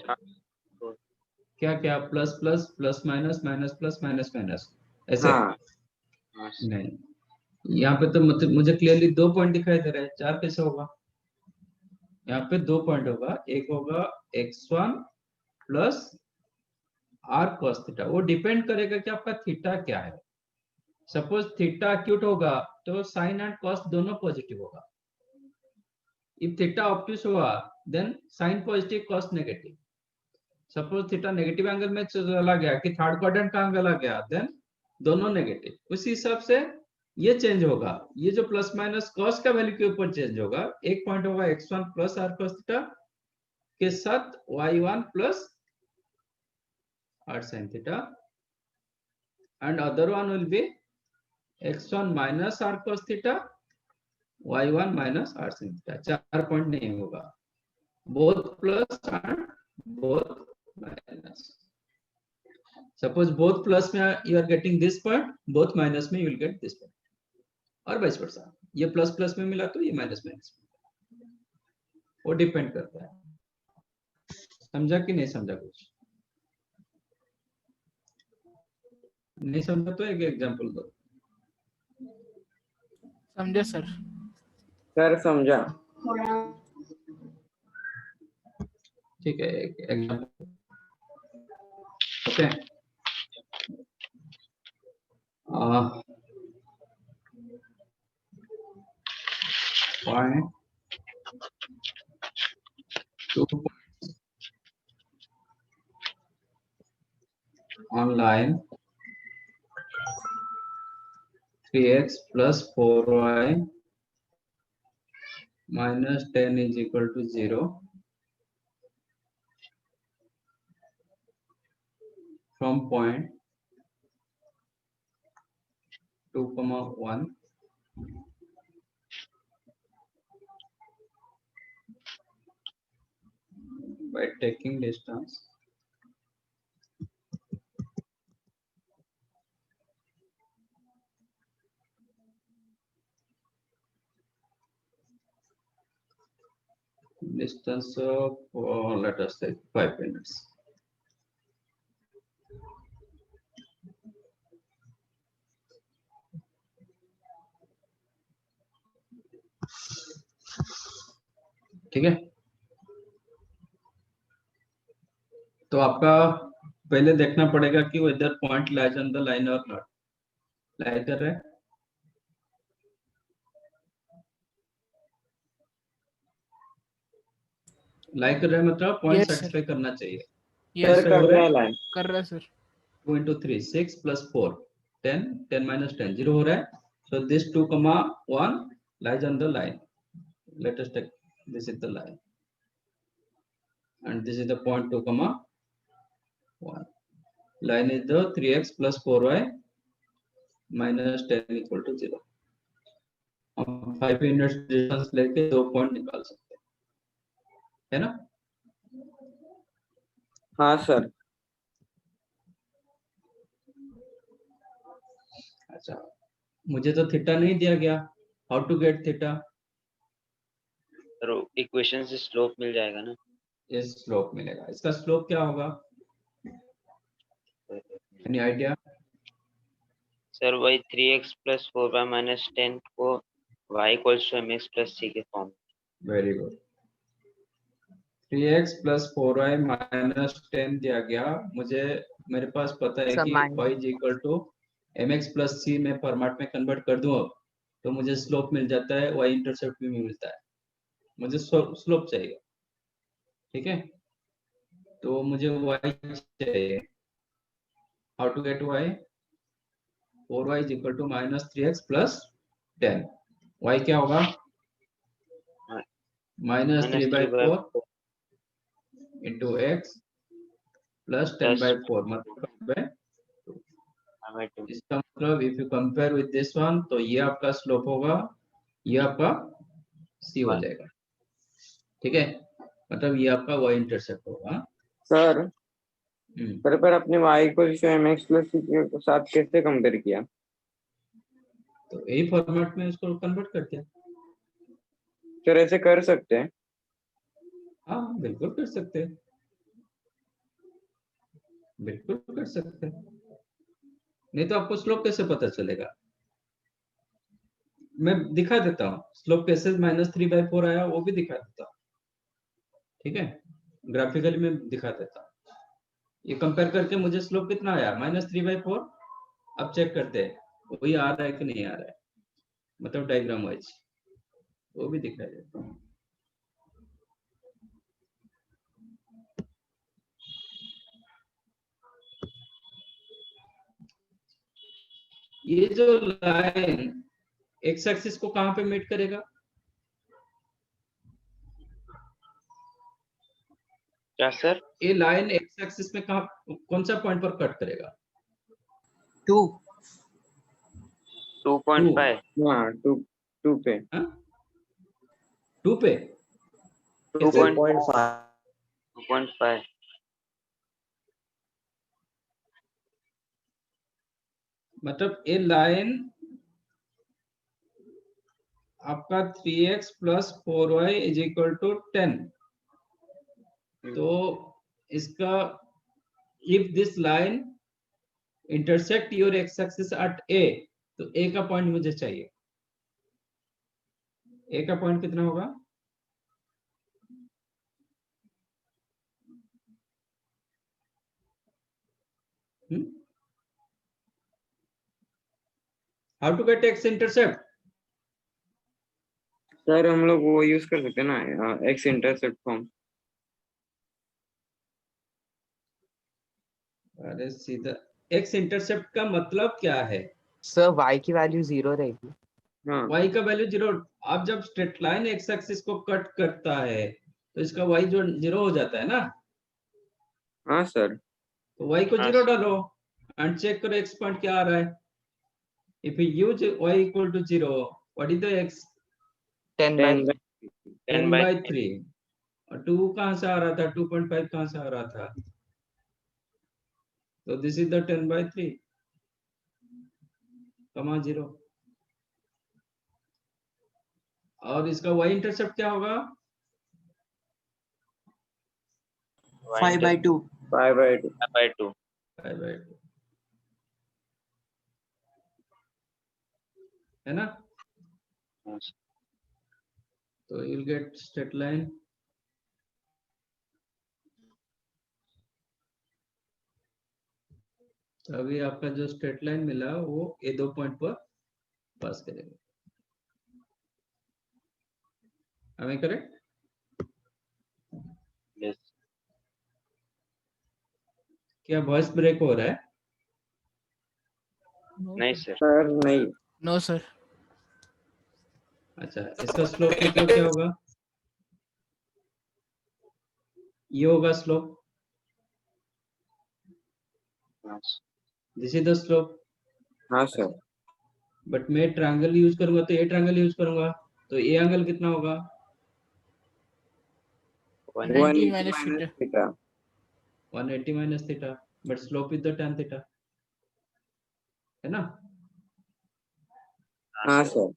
क्या क्या? Plus plus plus minus minus plus minus minus ऐसे? हाँ नहीं, यहाँ पे तो मतलब मुझे क्लियरली 2 पॉइंट दिखाई दे रहे हैं, 4 कैसे होगा? यहाँ पे 2 पॉइंट होगा, एक होगा x1 plus r cos theta. वो डिपेंड करेगा कि आपका थीटा क्या है। सपोज थीटा एक्यूट होगा तो साइन एंड कॉस दोनों पॉजिटिव होगा। इफ थीटा ऑब्ट्यूस हुआ then sine positive cos negative. Suppose theta negative angle में चला गया कि थर्ड क्वाड्रेंट का एंगल आ गया देन दोनों नेगेटिव। उसी हिसाब से ये चेंज होगा, ये जो प्लस माइनस कॉस का वैल्यू के ऊपर चेंज होगा। एक पॉइंट होगा x1 plus r cos theta के साथ y1 plus r sin theta and other one will be x1 minus r cos theta y1 minus r sin theta. 4 point नहीं होगा, both plus and both minus. Suppose both plus में you are getting this point, both minus में you will get this point और vice versa. ये plus plus में मिला तो ये माइनस माइनस में, वो डिपेंड करता है। समझा कि नहीं समझा? कुछ नहीं समझा तो एक एग्जांपल दो। समझा सर। सर समझा। ठीक है, एक example. Okay, point 2 on line 3x plus 4y minus 10 is equal to 0 from point 2, 1 by taking distance of let us say 5 minutes. ठीक है, तो आपका पहले देखना पड़ेगा कि whether point lies on the line और नॉट। लाई कर रहे हैं? लाई कर रहे हैं मतलब पॉइंट Yes, sir. सेटिस्फाई करना चाहिए। यस सर कर रहा है लाइन। कर रहा है सर। 2 into 3 6 plus 4 10 10 minus 10 0 हो रहा है। So this 2 comma 1 lies on the line. Let us take this is the line and this is the point 2 comma 1. Line is the 3x plus 4y minus 10 equal to 0. हम 5 units distance लेके 2 point निकाल सकते हैं, है ना? हाँ sir. अच्छा, मुझे तो थीटा नहीं दिया गया, how to get theta? Sir equation से स्लोप मिल जाएगा ना। ये स्लोप मिलेगा, इसका स्लोप क्या होगा? Any idea? सर वही 3x प्लस 4y माइनस 10 को y equals to mx plus c के form. Very good. 3x plus 4y minus 10 दिया गया मुझे, मेरे पास पता है कि y is equal to mx plus c में फॉर्मेट में कन्वर्ट कर दूं तो मुझे स्लोप मिल जाता है, y इंटरसेप्ट भी मिलता है। मुझे स्लोप चाहिए, ठीक है? तो मुझे y चाहिए। How to get y? 4y is equal to minus 3x plus 10। y क्या होगा? माइनस 3/4 इंटू x प्लस 10/4 मतलब इसका मतलब if you compare with this one तो ये आपका स्लोप होगा, ये आपका c हो जाएगा, ठीक है? मतलब ये आपका y इंटरसेप्ट होगा। सर पर अपने y को mx प्लस c के साथ कैसे कंपेयर किया? तो यही फॉर्मेट में इसको कन्वर्ट करते हैं। सर ऐसे कर सकते हैं? हाँ बिल्कुल कर सकते हैं, बिल्कुल कर सकते हैं। नहीं तो आपको स्लोप कैसे पता चलेगा? मैं दिखा देता हूँ स्लोप कैसे -3/4 आया, वो भी दिखा देता हूँ, ठीक है? ग्राफिकली में दिखा देता हूँ। ये कंपेयर करके मुझे स्लोप कितना आया? -3/4। अब चेक करते हैं वही आ रहा है कि नहीं आ रहा है, मतलब डायग्राम वाइज वो भी दिखा देता हूँ। ये जो लाइन एक्स एक्सिस को कहां पे मीट करेगा? क्या सर? ये लाइन एक्स एक्सिस में कहां, कौन सा पॉइंट पर कट करेगा? 2.5। हाँ 2 पे। 2 पे? 2.5 2.5। मतलब ये लाइन आपका 3x plus 4y is equal to 10। तो इसका if this line intersect your x axis at a, तो a का पॉइंट मुझे चाहिए। a का पॉइंट कितना होगा? How to get x intercept? Sir हम लोग वो यूज कर सकते हैं ना, एक्स इंटरसेप्ट फॉर्म। अरे सीधा एक्स इंटरसेप्ट का मतलब क्या है? सर y की वैल्यू 0 रहेगी। हाँ y का वैल्यू 0। आप जब स्ट्रेट लाइन एक्स एक्सिस को कट करता है तो इसका y जो 0 हो जाता है ना, हाँ सर। तो y को हाँ 0 सर। डालो एंड चेक करो x पॉइंट क्या आ रहा है। If you use y equal to 0, what is the x? 10/3 10/3। और 2 कहां से आ रहा था? 2.5 कहां से आ रहा था? तो दिस इज द 10/3 कमा 0। और इसका y इंटरसेप्ट क्या होगा? 5/2 5/2। 5/2। 5/2 है ना? हाँ सर। तो you'll get straight line अभी आपका जो स्ट्रेट लाइन मिला वो ये 2 पॉइंट पर पास करेगा। Am I correct? यस। क्या वॉइस ब्रेक हो रहा है? नहीं सर। सर नहीं। No sir. अच्छा, इसका स्लोप मतलब क्या होगा? ये होगा स्लोप, हाँ sir. This is the slope. हाँ सर। बट मैं ट्रायंगल यूज करूंगा तो ये ट्रायंगल यूज करूंगा तो ये एंगल कितना होगा? 180 180 minus minus theta. theta। 180 minus theta, but slope is the tan theta, है ना? हाँ sir.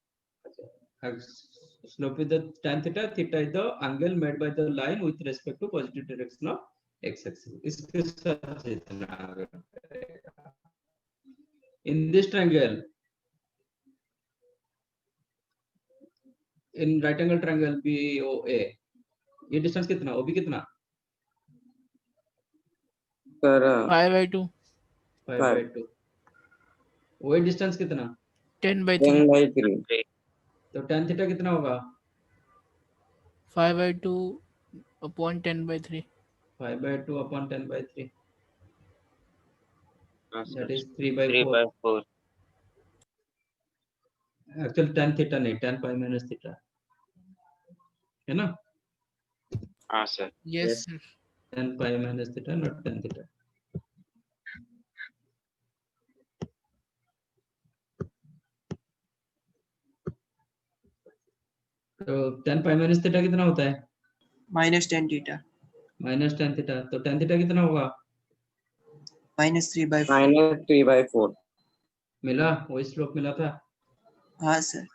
Slope is the tan theta. Theta is the angle made by the line with respect to positive direction of x-axis. इसके साथ इतना आगे बढ़ेगा. In this triangle, in right angle triangle BOA, ये distance कितना? OB कितना? Sir 5/2 5/2. OA distance कितना? 10/3 10/3. तो tan theta कितना होगा? 5/2 upon 10/3 5/2 upon 10/3. हाँ sir That is 3/4. 3/4 Actually tan theta नहीं, tan pi minus theta है ना? हाँ sir yes sir Tan pi minus theta, not tan theta. तो tan pi minus theta कितना होता है? -10 theta माइनस tan theta. तो tan theta कितना होगा? -3/4 -3/4. मिला? वही स्लोप मिला था. हाँ सर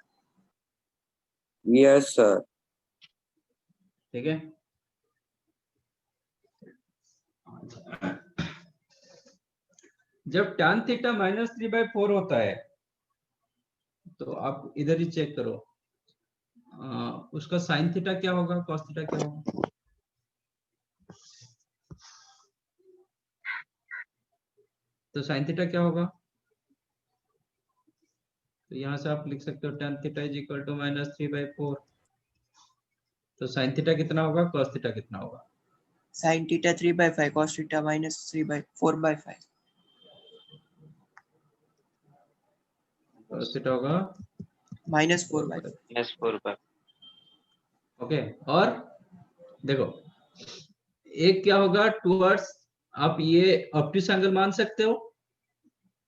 Yes sir. ठीक है. जब tan theta -3/4 होता है तो आप इधर ही चेक करो. उसका sin theta क्या होगा, cos theta क्या होगा? तो sin theta क्या होगा? तो यहाँ से आप लिख सकते हो tan theta is equal to -3/4. तो sin theta कितना होगा, cos theta कितना होगा? sin theta 3/5 cos theta -4/5 cos theta होगा -4/5 -4/5 ओके. और देखो एक क्या होगा टूवर्ड्स, आप ये ऑब्ट्यूस एंगल मान सकते हो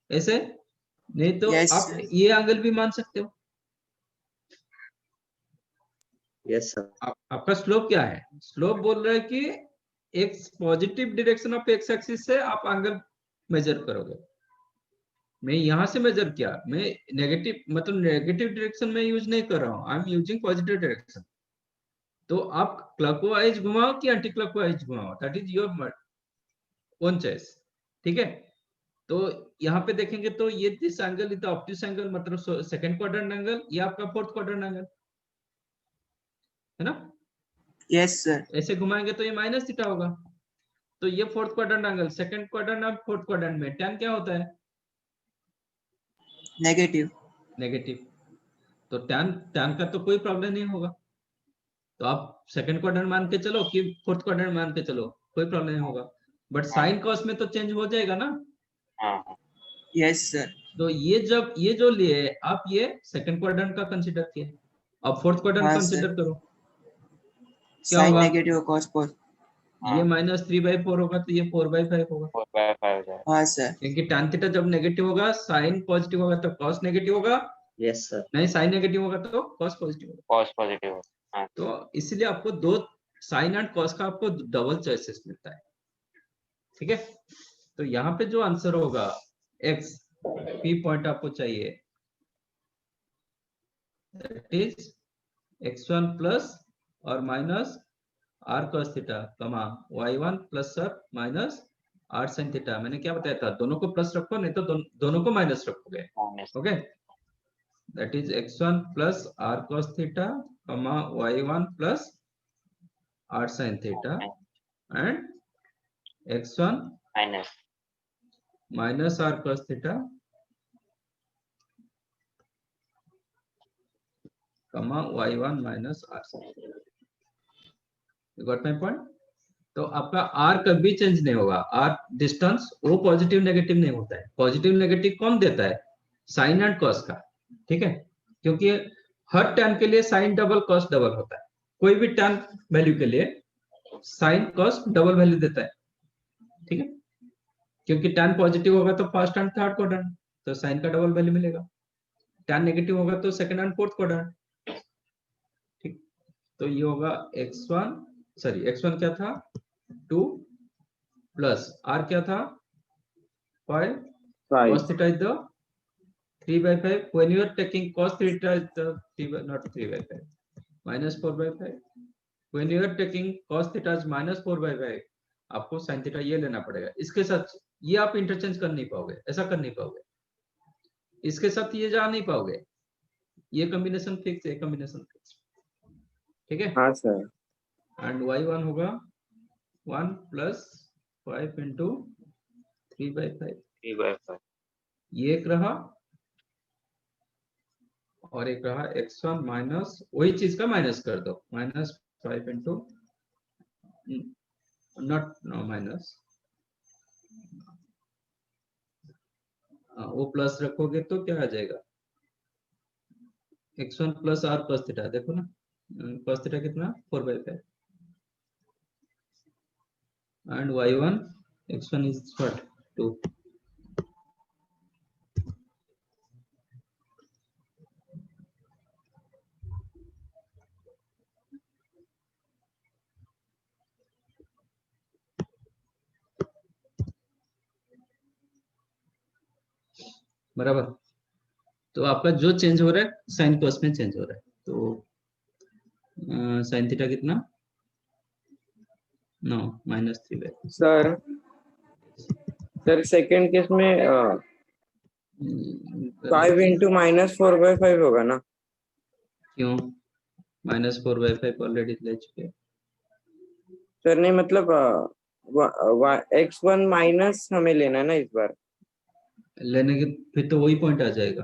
ऐसे, नहीं तो Yes, आप sir. ये एंगल भी मान सकते हो. Yes, sir. आपका स्लोप क्या है? स्लोप बोल रहा है कि x positive direction of x axis से आप एंगल मेजर करोगे. मैं यहां से मेजर किया, मैं नेगेटिव मतलब नेगेटिव डायरेक्शन में यूज नहीं कर रहा हूं. I am using positive direction. तो आप क्लॉकवाइज घुमाओ कि एंटी क्लॉकवाइज घुमाओ, that is your own choice. ठीक है. तो यहाँ पे देखेंगे तो ये this angle is the obtuse angle, मतलब सेकंड क्वाड्रेंट एंगल, ये आपका फोर्थ क्वाड्रेंट एंगल है ना. yes sir ऐसे घुमाएंगे तो ये माइनस थीटा होगा. तो ये fourth quadrant angle, second quadrant और फोर्थ क्वाड्रेंट में tan क्या होता है? negative negative. तो tan का तो कोई प्रॉब्लम नहीं होगा. तो आप सेकंड क्वाड्रेंट मान के चलो कि फोर्थ क्वाड्रेंट मान के चलो, कोई प्रॉब्लम नहीं होगा. बट साइन कॉस में तो चेंज हो जाएगा ना. हाँ yes sir तो ये जो लिए आप ये सेकंड क्वाड्रेंट का कंसीडर किए. अब फोर्थ क्वाड्रेंट हाँ, कंसीडर sir. करो. क्या sin होगा? negative cos ये -3/4 होगा तो ये 4/5 होगा. 4/5 हो जाएगा हाँ सर क्योंकि tan थीटा जब नेगेटिव होगा साइन पॉजिटिव होगा तो cos नेगेटिव होगा, Yes, sir. नहीं साइन नेगेटिव होगा तो cos पॉजिटिव होगा. cos पॉजिटिव हो. हाँ तो इसलिए आपको दो साइन एंड cos का आपको डबल चॉइसेस मिलता है. ठीक है. तो यहाँ पे जो आंसर होगा x p पॉइंट आपको चाहिए, दैट इज x1 प्लस और माइनस r cos थीटा कमा y1 प्लस और माइनस r sin थीटा. मैंने क्या बताया था, दोनों को प्लस रखो, नहीं तो दोनों को माइनस रखोगे. Minus okay. That is x1 plus r cos theta कमा y1 plus r sin theta and x1 minus minus r cos theta comma y1 minus r sin theta. You got my point? तो आपका r कभी change नहीं होगा. r distance वो positive negative नहीं होता है. पॉजिटिव नेगेटिव कौन देता है? साइन एंड कॉस का. ठीक है. क्योंकि हर tan के लिए साइन डबल कॉस डबल होता है. कोई भी tan वैल्यू के लिए साइन कॉस डबल वैल्यू देता है. ठीक है. क्योंकि tan पॉजिटिव होगा तो फर्स्ट एंड थर्ड क्वाड्रेंट, तो साइन का डबल वैल्यू मिलेगा. tan नेगेटिव होगा तो सेकंड एंड फोर्थ क्वाड्रेंट. ठीक. तो ये होगा x1 क्या था 2 प्लस r क्या था 5 5. cos theta is the 3/5. When you are taking cos theta, not 3/5, -4/5. When you are taking cos theta minus 4/5, आपको sin theta ये लेना पड़ेगा। इसके साथ ये आप इंटरचेंज कर नहीं पाओगे, ऐसा कर नहीं पाओगे, इसके साथ ये जा नहीं पाओगे, ये कॉम्बिनेशन फिक्स है, कॉम्बिनेशन फिक्स, ठीक है। हाँ सर। एंड y1 होगा 1 + 5 × 3/5, 3/5 ये एक रहा और एक रहा x1 माइनस वही चीज का माइनस कर दो, -5 × नॉट माइनस, वो प्लस रखोगे तो क्या आ जाएगा, x1 + r cos थीटा, देखो ना cos थीटा कितना 4/5 and y1 x1 is what 2। बराबर। तो आपका जो चेंज हो रहा है साइन कोस में चेंज हो रहा है, तो साइन थीटा कितना 9 -3/5। सर सेकंड केस में 5 × -4/5 होगा ना? क्यों -4/5 ऑलरेडी ले चुके हैं सर नहीं मतलब x1 माइनस हमें लेना है ना इस बार। लेने के, फिर तो वही पॉइंट आ जाएगा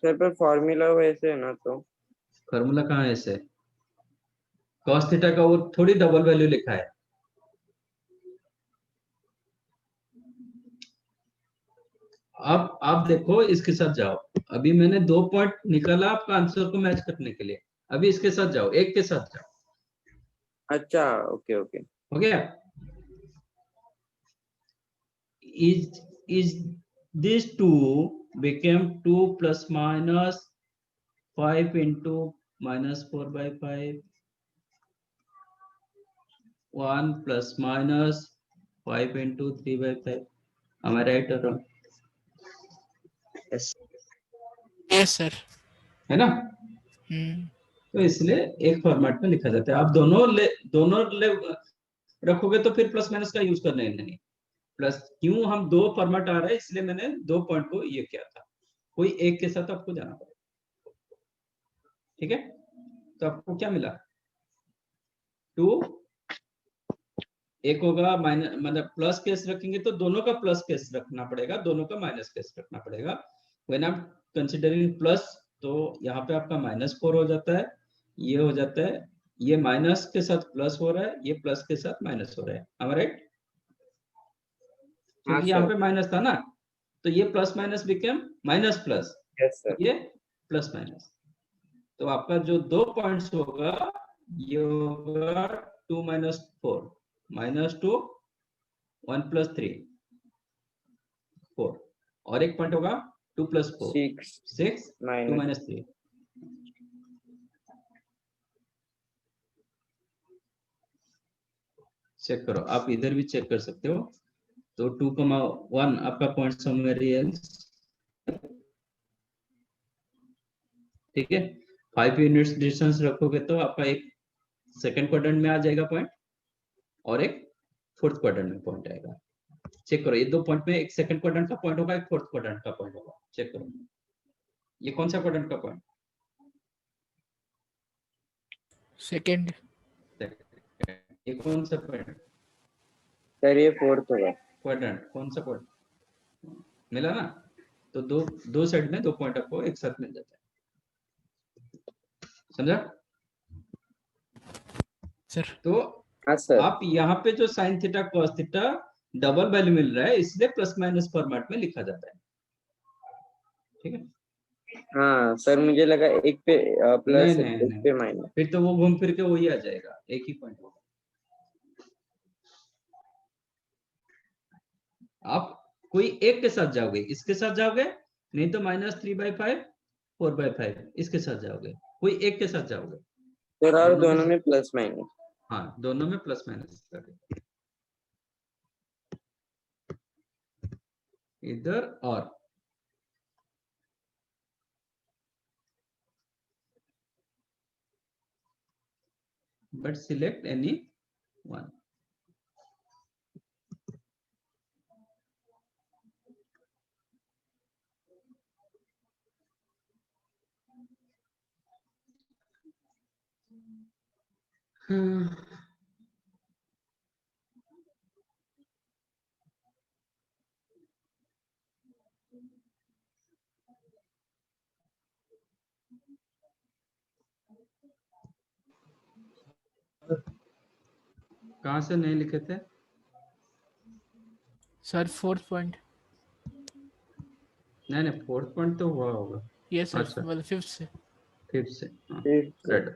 सर पर फॉर्मूला वैसे है ना, तो फार्मूला कहाँ है ऐसे, cos थीटा का वो थोड़ी डबल वैल्यू लिखा है, अब आप देखो इसके साथ जाओ, अभी मैंने 2 पॉइंट निकाला आपका आंसर को मैच करने के लिए, अभी इसके साथ जाओ, एक के साथ जाओ। अच्छा ओके ओके हो गया। is these two became 2 ± 5 × -4/5, 1 ± 5 × 3/5, am I right or wrong? Yes. Yes sir. है ना। तो इसलिए एक फॉर्मेट में लिखा जाता है। आप दोनों रखोगे तो फिर प्लस माइनस का यूज करना है नहीं, प्लस क्यों हम 2 फॉर्मेट आ रहा है इसलिए मैंने 2 पॉइंट को ये किया था, कोई एक के साथ आपको जाना पड़ेगा, ठीक है। तो आपको क्या मिला 2, एक होगा माइनस, मतलब प्लस केस रखेंगे तो दोनों का प्लस केस रखना पड़ेगा, दोनों का माइनस केस रखना पड़ेगा। व्हेन आप कंसीडरिंग प्लस तो यहाँ पे आपका -4 हो जाता है, ये हो जाता है, ये माइनस के साथ प्लस हो रहा है, ये प्लस के साथ माइनस हो रहा है, am I right? क्योंकि यहाँ पे माइनस था ना, तो ये plus minus became minus plus, ये प्लस माइनस। तो आपका जो 2 पॉइंट्स होगा ये होगा 2 - 4 -2 1 + 3 4, और एक पॉइंट होगा 2 + 4 6 2 - 3। चेक करो, आप इधर भी चेक कर सकते हो। तो 2,1 आपका पॉइंट समवेयर एल्स, ठीक है। 5 यूनिट्स डिस्टेंस रखोगे तो आपका एक सेकंड क्वाड्रेंट में आ जाएगा पॉइंट और एक फोर्थ क्वाड्रेंट में पॉइंट आएगा। चेक करो, ये 2 पॉइंट में एक सेकंड क्वाड्रेंट का पॉइंट होगा, एक फोर्थ क्वाड्रेंट का पॉइंट होगा। चेक करो ये कौन सा क्वाड्रेंट का पॉइंट, सेकंड। ये कौन सा पॉइंट सर, ये फोर्थ होगा क्वाड्रेंट, कौन सा पॉइंट मिला ना। तो दो साइड में 2 पॉइंट आपको एक साथ मिल जाता है, समझा सर। तो आप यहाँ पे जो sine theta cos theta double value मिल रहा है, इसलिए प्लस माइनस फॉर्मेट में लिखा जाता है, ठीक है। हाँ सर, मुझे लगा एक पे प्लस नहीं, एक पे माइनस, फिर तो वो घूम फिर के वही आ जाएगा, एक ही पॉइंट होगा। आप कोई एक के साथ जाओगे, इसके साथ जाओगे, नहीं तो -3/5 4/5 इसके साथ जाओगे, कोई एक के साथ जाओगे। सर और दोनों में प्लस माइनस, हाँ दोनों में प्लस माइनस। इधर और but select any one. कहाँ से नहीं लिखे थे? Sir 4th point. नहीं नहीं, 4th पॉइंट तो हुआ होगा। यस सर, अच्छा। मतलब 5th से। 5th से। हाँ, ठीक है। good.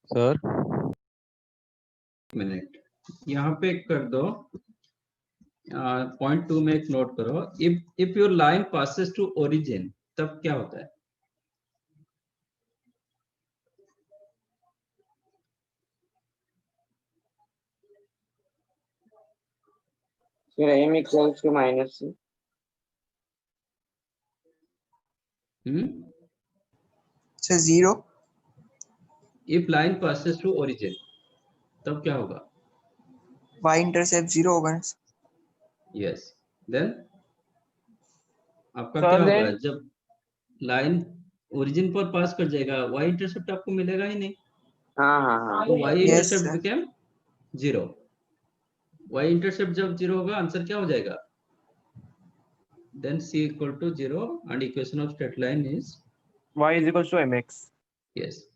सर मिनट यहाँ पे कर दो। पॉइंट 2 में एक नोट करो, if your line passes to origin, तब क्या होता है? फिर m equals to -c. Sir 0। If line passes to origin, तब क्या होगा? y इंटरसेप्ट 0 होगा ना। यस, देन आपका So क्या होगा? then- जब लाइन ओरिजिन पर पास कर जाएगा, y इंटरसेप्ट आपको मिलेगा ही नहीं, हाँ हाँ हाँ। तो y Yes, intercept sir. Became 0। y intercept जब 0 होगा, आंसर क्या हो जाएगा? Then c equal to 0 and equation of straight line is y is equals to mx. Yes.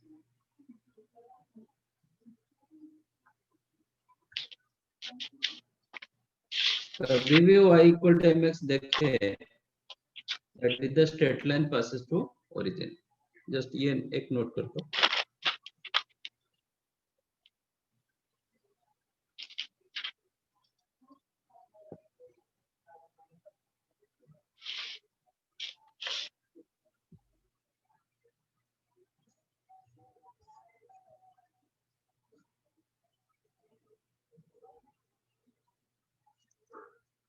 अभी भी y इक्वल टू mx देखे, that is the straight line passes to origin. Just ये एक नोट कर दो।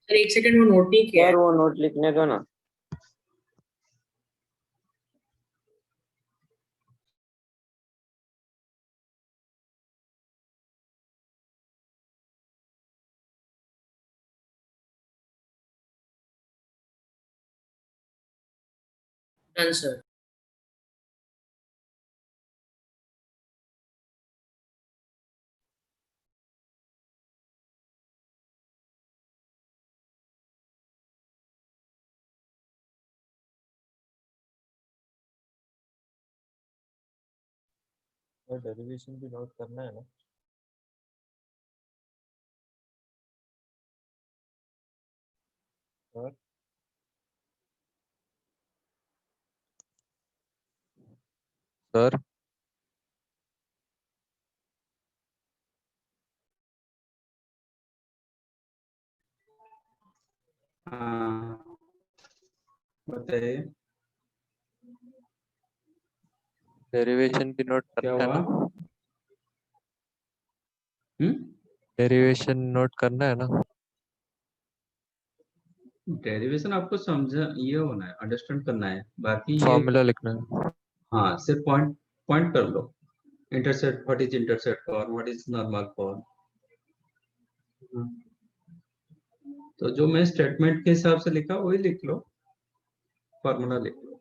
सर एक second, वो note नहीं किया है। यार वो नोट लिखने दो ना। आंसर डेरिवेशन भी नोट करना है ना। सर सर हाँ, बताइए डेरिवेशन भी नोट क्या करना है हुआ? ना। हम्म, डेरिवेशन नोट करना है ना। डेरिवेशन आपको समझा, ये होना है, अंडरस्टैंड करना है, बाकी ये फॉर्मूला लिखना है। हाँ सिर्फ पॉइंट पॉइंट कर लो। intercept, what is intercept form, what is normal form. तो जो मैं स्टेटमेंट के हिसाब से लिखा वही लिख लो, फॉर्मूला लिख लो.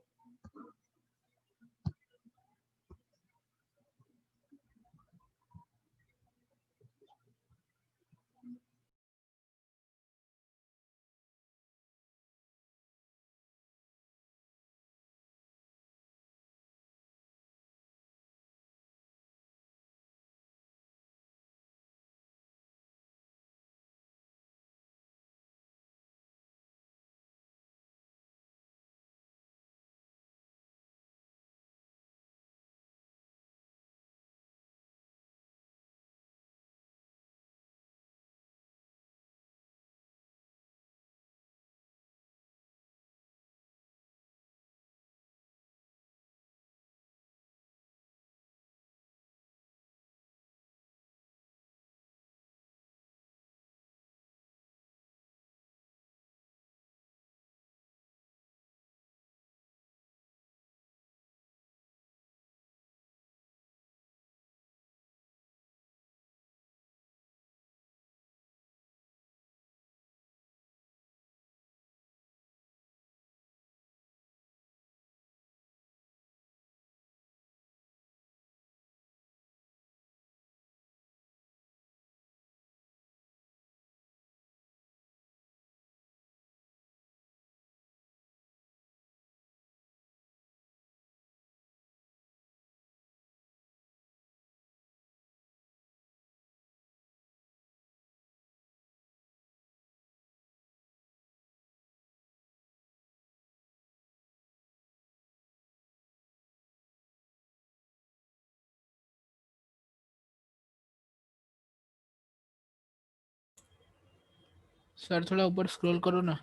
सर थोड़ा ऊपर स्क्रॉल करो ना.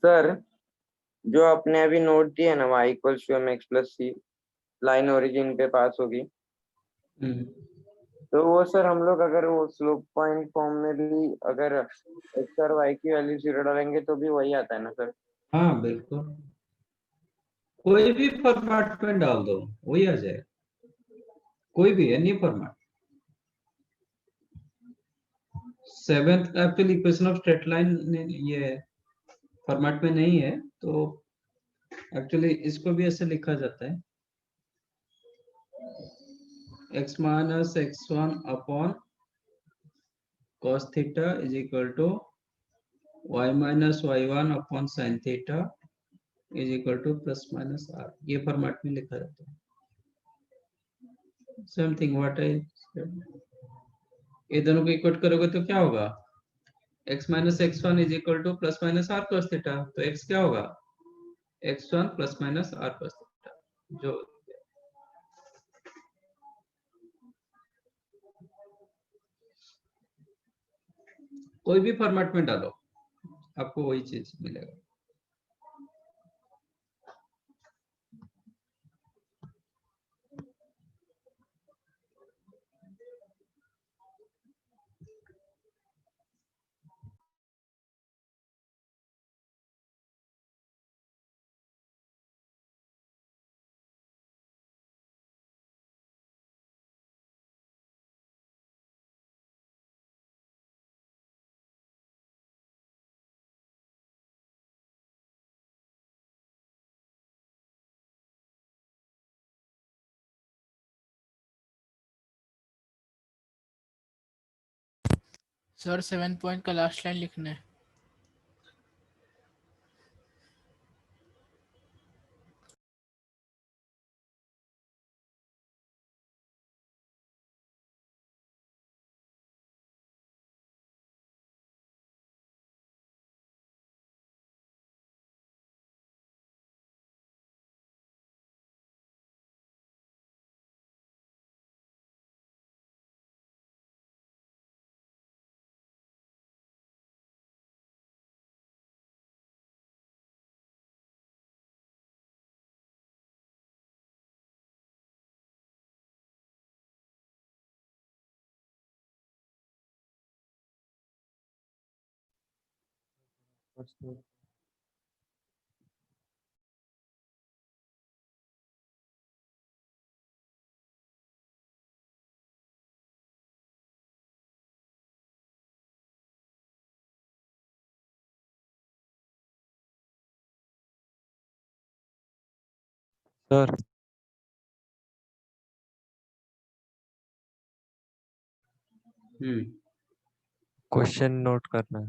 सर जो आपने अभी नोट दिया ना y equals to mx plus c, line origin पे पास होगी, तो वो सर हम लोग अगर वो स्लोप पॉइंट फॉर्म में भी अगर x और y की वैल्यू 0 डालेंगे तो भी वही आता है ना सर? हाँ बिल्कुल, कोई भी फॉर्मेट में डाल दो वही आ जाएगा, कोई भी any format. Seventh actually equation of straight line ये फॉर्मेट में नहीं है, तो एक्चुअली इसको भी ऐसे लिखा जाता है, x minus x1 upon cos theta is equal to y minus y1 upon sin theta is equal to plus minus r. ये फॉर्मेट में लिखा जाता है. सेम थिंग व्हाट आई, ये दोनों को इक्वेट करोगे तो क्या होगा, x minus x1 is equal to plus minus r cos theta, तो x क्या होगा, x1 plus minus r cos theta. जो कोई भी फॉर्मेट में डालो आपको वही चीज मिलेगा. सर 7 पॉइंट का लास्ट लाइन लिखना है. सर क्वेश्चन नोट करना है।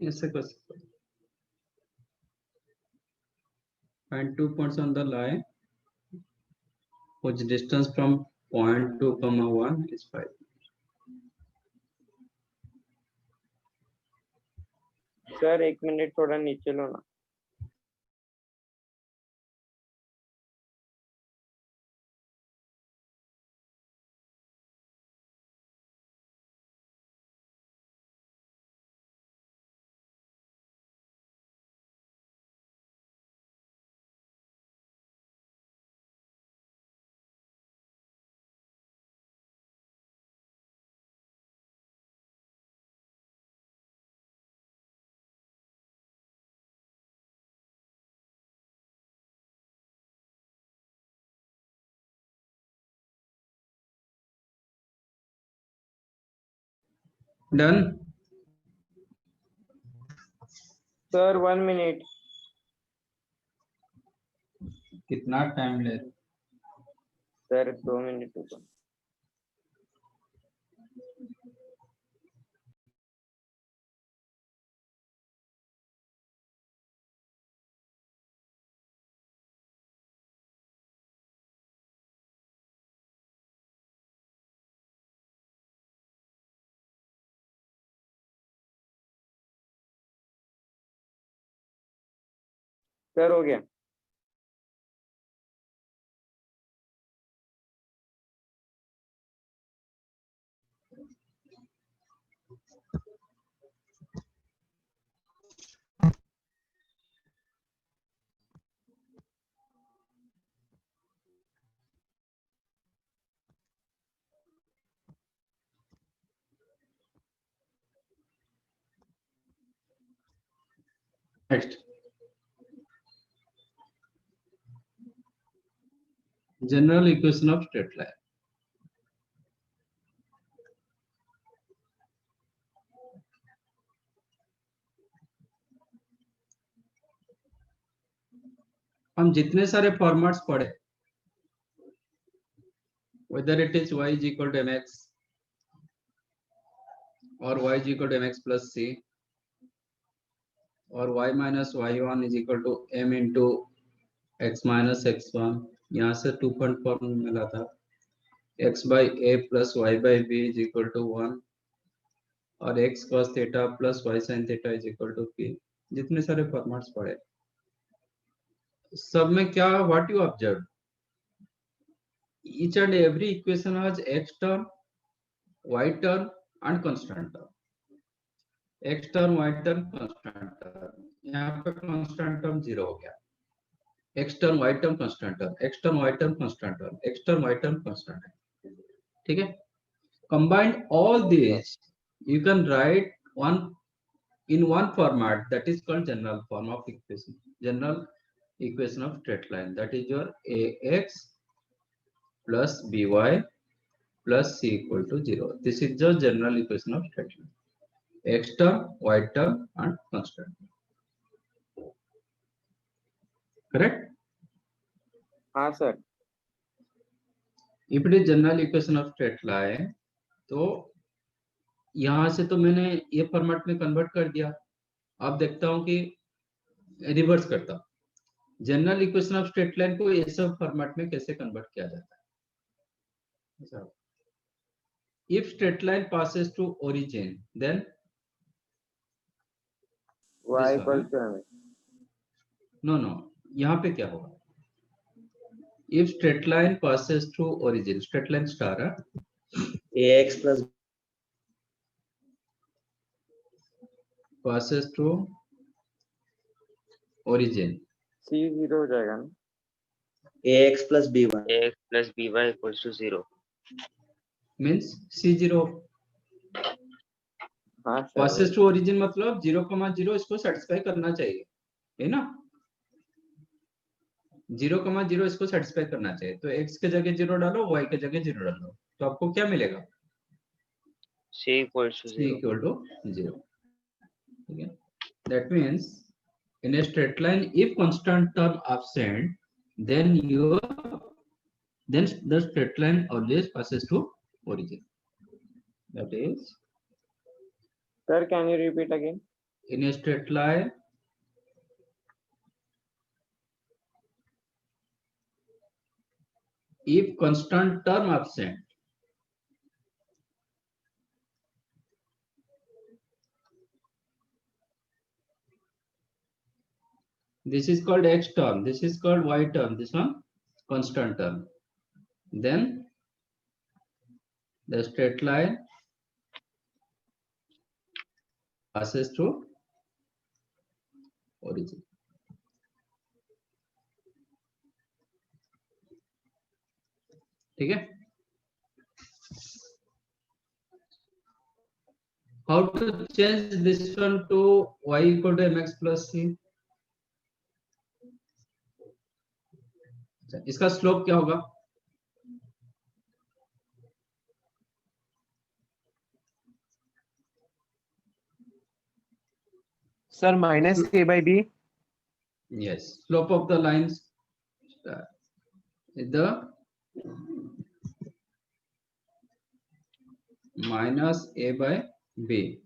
ऐसे कर सकते हो। Find 2 points on the line whose distance from point 2, 1 is 5. Sir 1 minute थोड़ा नीचे लो ना। Done. Sir 1 minute. कितना टाइम ले? सर 2 मिनट रुको। सर हो गया। Next. General equation of straight line. हम जितने सारे फॉर्मेट्स पढ़े, whether it is y is equal to mx or y is equal to mx plus c or y minus y1 is equal to m into x minus x1, यहाँ से 2 point form मिला था, x by a plus y by b is equal to 1 और x cos theta plus y sin theta is equal to p। जितने सारे formats पढ़े, सब में क्या what you observed, each and every equation has x term, y term and constant term, x term, y term, constant term। यहाँ पे constant term 0 हो गया, x term, y term, constant term, x term, y term, constant term, x term, y term, constant term। ठीक है, combine all these, you can write one in one format, that is called general form of equation. General equation of straight line, that is your ax plus by plus c equal to 0. This is the general equation of straight line. X term, y term, and constant. Correct? हाँ sir. If it is general equation of straight line, तो यहां से तो मैंने ये format में convert कर दिया. अब देखता हूं कि रिवर्स करता हूं. General equation of straight line को ये सब फॉर्मेट में कैसे कन्वर्ट किया जाता है. If straight line passes to origin, then y equals to mx. No, यहाँ पे क्या होगा? If straight line passes to origin, straight line star ax plus passes to origin, c 0 हो जाएगा ना. ax plus by. ax plus by equals to 0. means c0 हाँ sir. passes to origin मतलब 0,0 इसको सेटिस्फाई करना चाहिए, है ना? 0,0 इसको सेटिस्फाई करना चाहिए. तो x के जगह 0 डालो, y के जगह 0 डालो, तो आपको क्या मिलेगा? c equals to c 0. equal to 0. Okay, that means in a straight line, if constant term absent, then the straight line always passes to origin. That is, Sir, can you repeat again? in a straight line, if constant term absent, this is called x term, this is called y term, this one constant term, then the straight line passes to origin. ठीक है? How to change this one to y equal to mx plus c? इसका slope क्या होगा? Sir, minus a by b. Yes, slope of the lines is the minus a by b,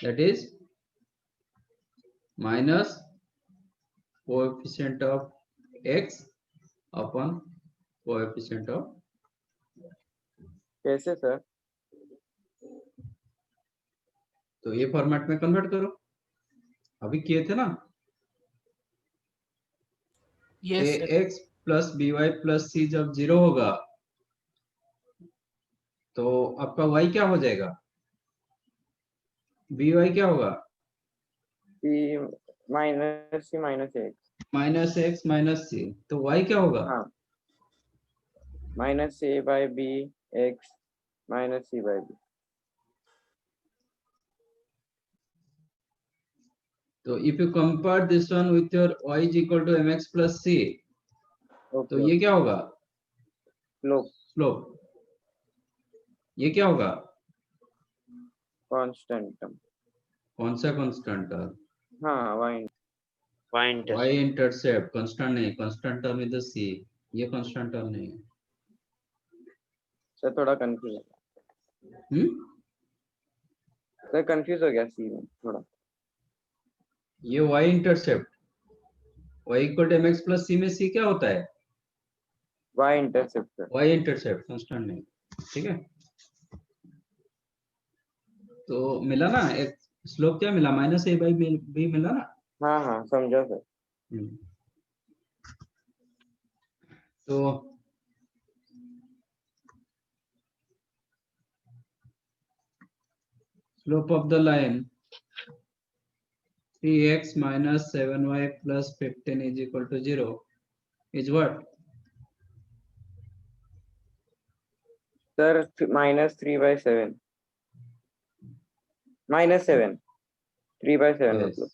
that is minus coefficient of x upon coefficient of. कैसे sir? तो ये format में convert करो, अभी किए थे ना. Yes, sir. ax plus by plus c जब 0 होगा तो आपका y क्या हो जाएगा? by क्या होगा? c minus c minus x. Minus x minus c, तो y क्या होगा? हाँ. minus a by b x minus c by b. तो if you compare this one with your y is equal to mx plus c, तो Okay. ये क्या होगा? Slope slope. ये क्या होगा? constant term. कौन सा कांस्टेंट टर्म? हाँ y. y y intercept. Intercept constant नहीं, constant term is the c. ये कांस्टेंट टर्म नहीं है. सर थोड़ा कंफ्यूज. सर कंफ्यूज हो गया c में थोड़ा. ये y intercept y equal to mx plus c में c क्या होता है? y intercept sir. y intercept constant नहीं. ठीक है, तो मिला ना, एक स्लोप क्या मिला? माइनस a बाई b मिला ना. हाँ हाँ समझा सर. तो slope of the line 3x minus 7y plus 15 is equal to 0 is what? Sir minus 3 by 7. minus 7. 3/7 मतलब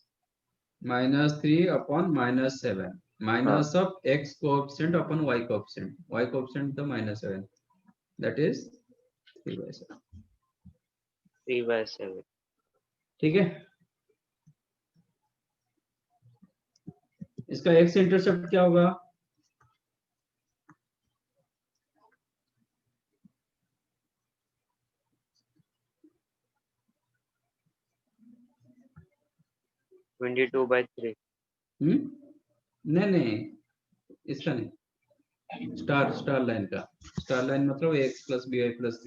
-3/-7 minus of x coefficient upon y coefficient. Y coefficient the -7. That is 3/7. 3/7. ठीक है, इसका x इंटरसेप्ट क्या होगा? Twenty 22/3. नहीं, इसका नहीं, star line का। स्टार लाइन मतलब x + by + c।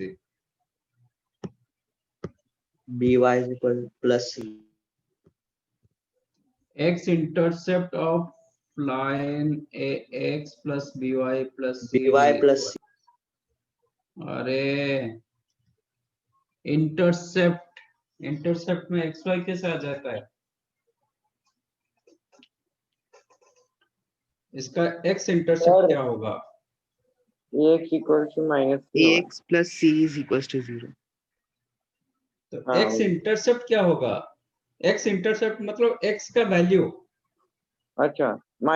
by is equal plus c. X intercept of line ax plus by plus c by is plus c. अरे इंटरसेप्ट में xy कैसे आ जाता है? इसका x इंटरसेप्ट क्या होगा? ax = -3 ax plus c is equals to 0. तो हाँ, x इंटरसेप्ट क्या होगा? x इंटरसेप्ट मतलब x का वैल्यू। अच्छा -c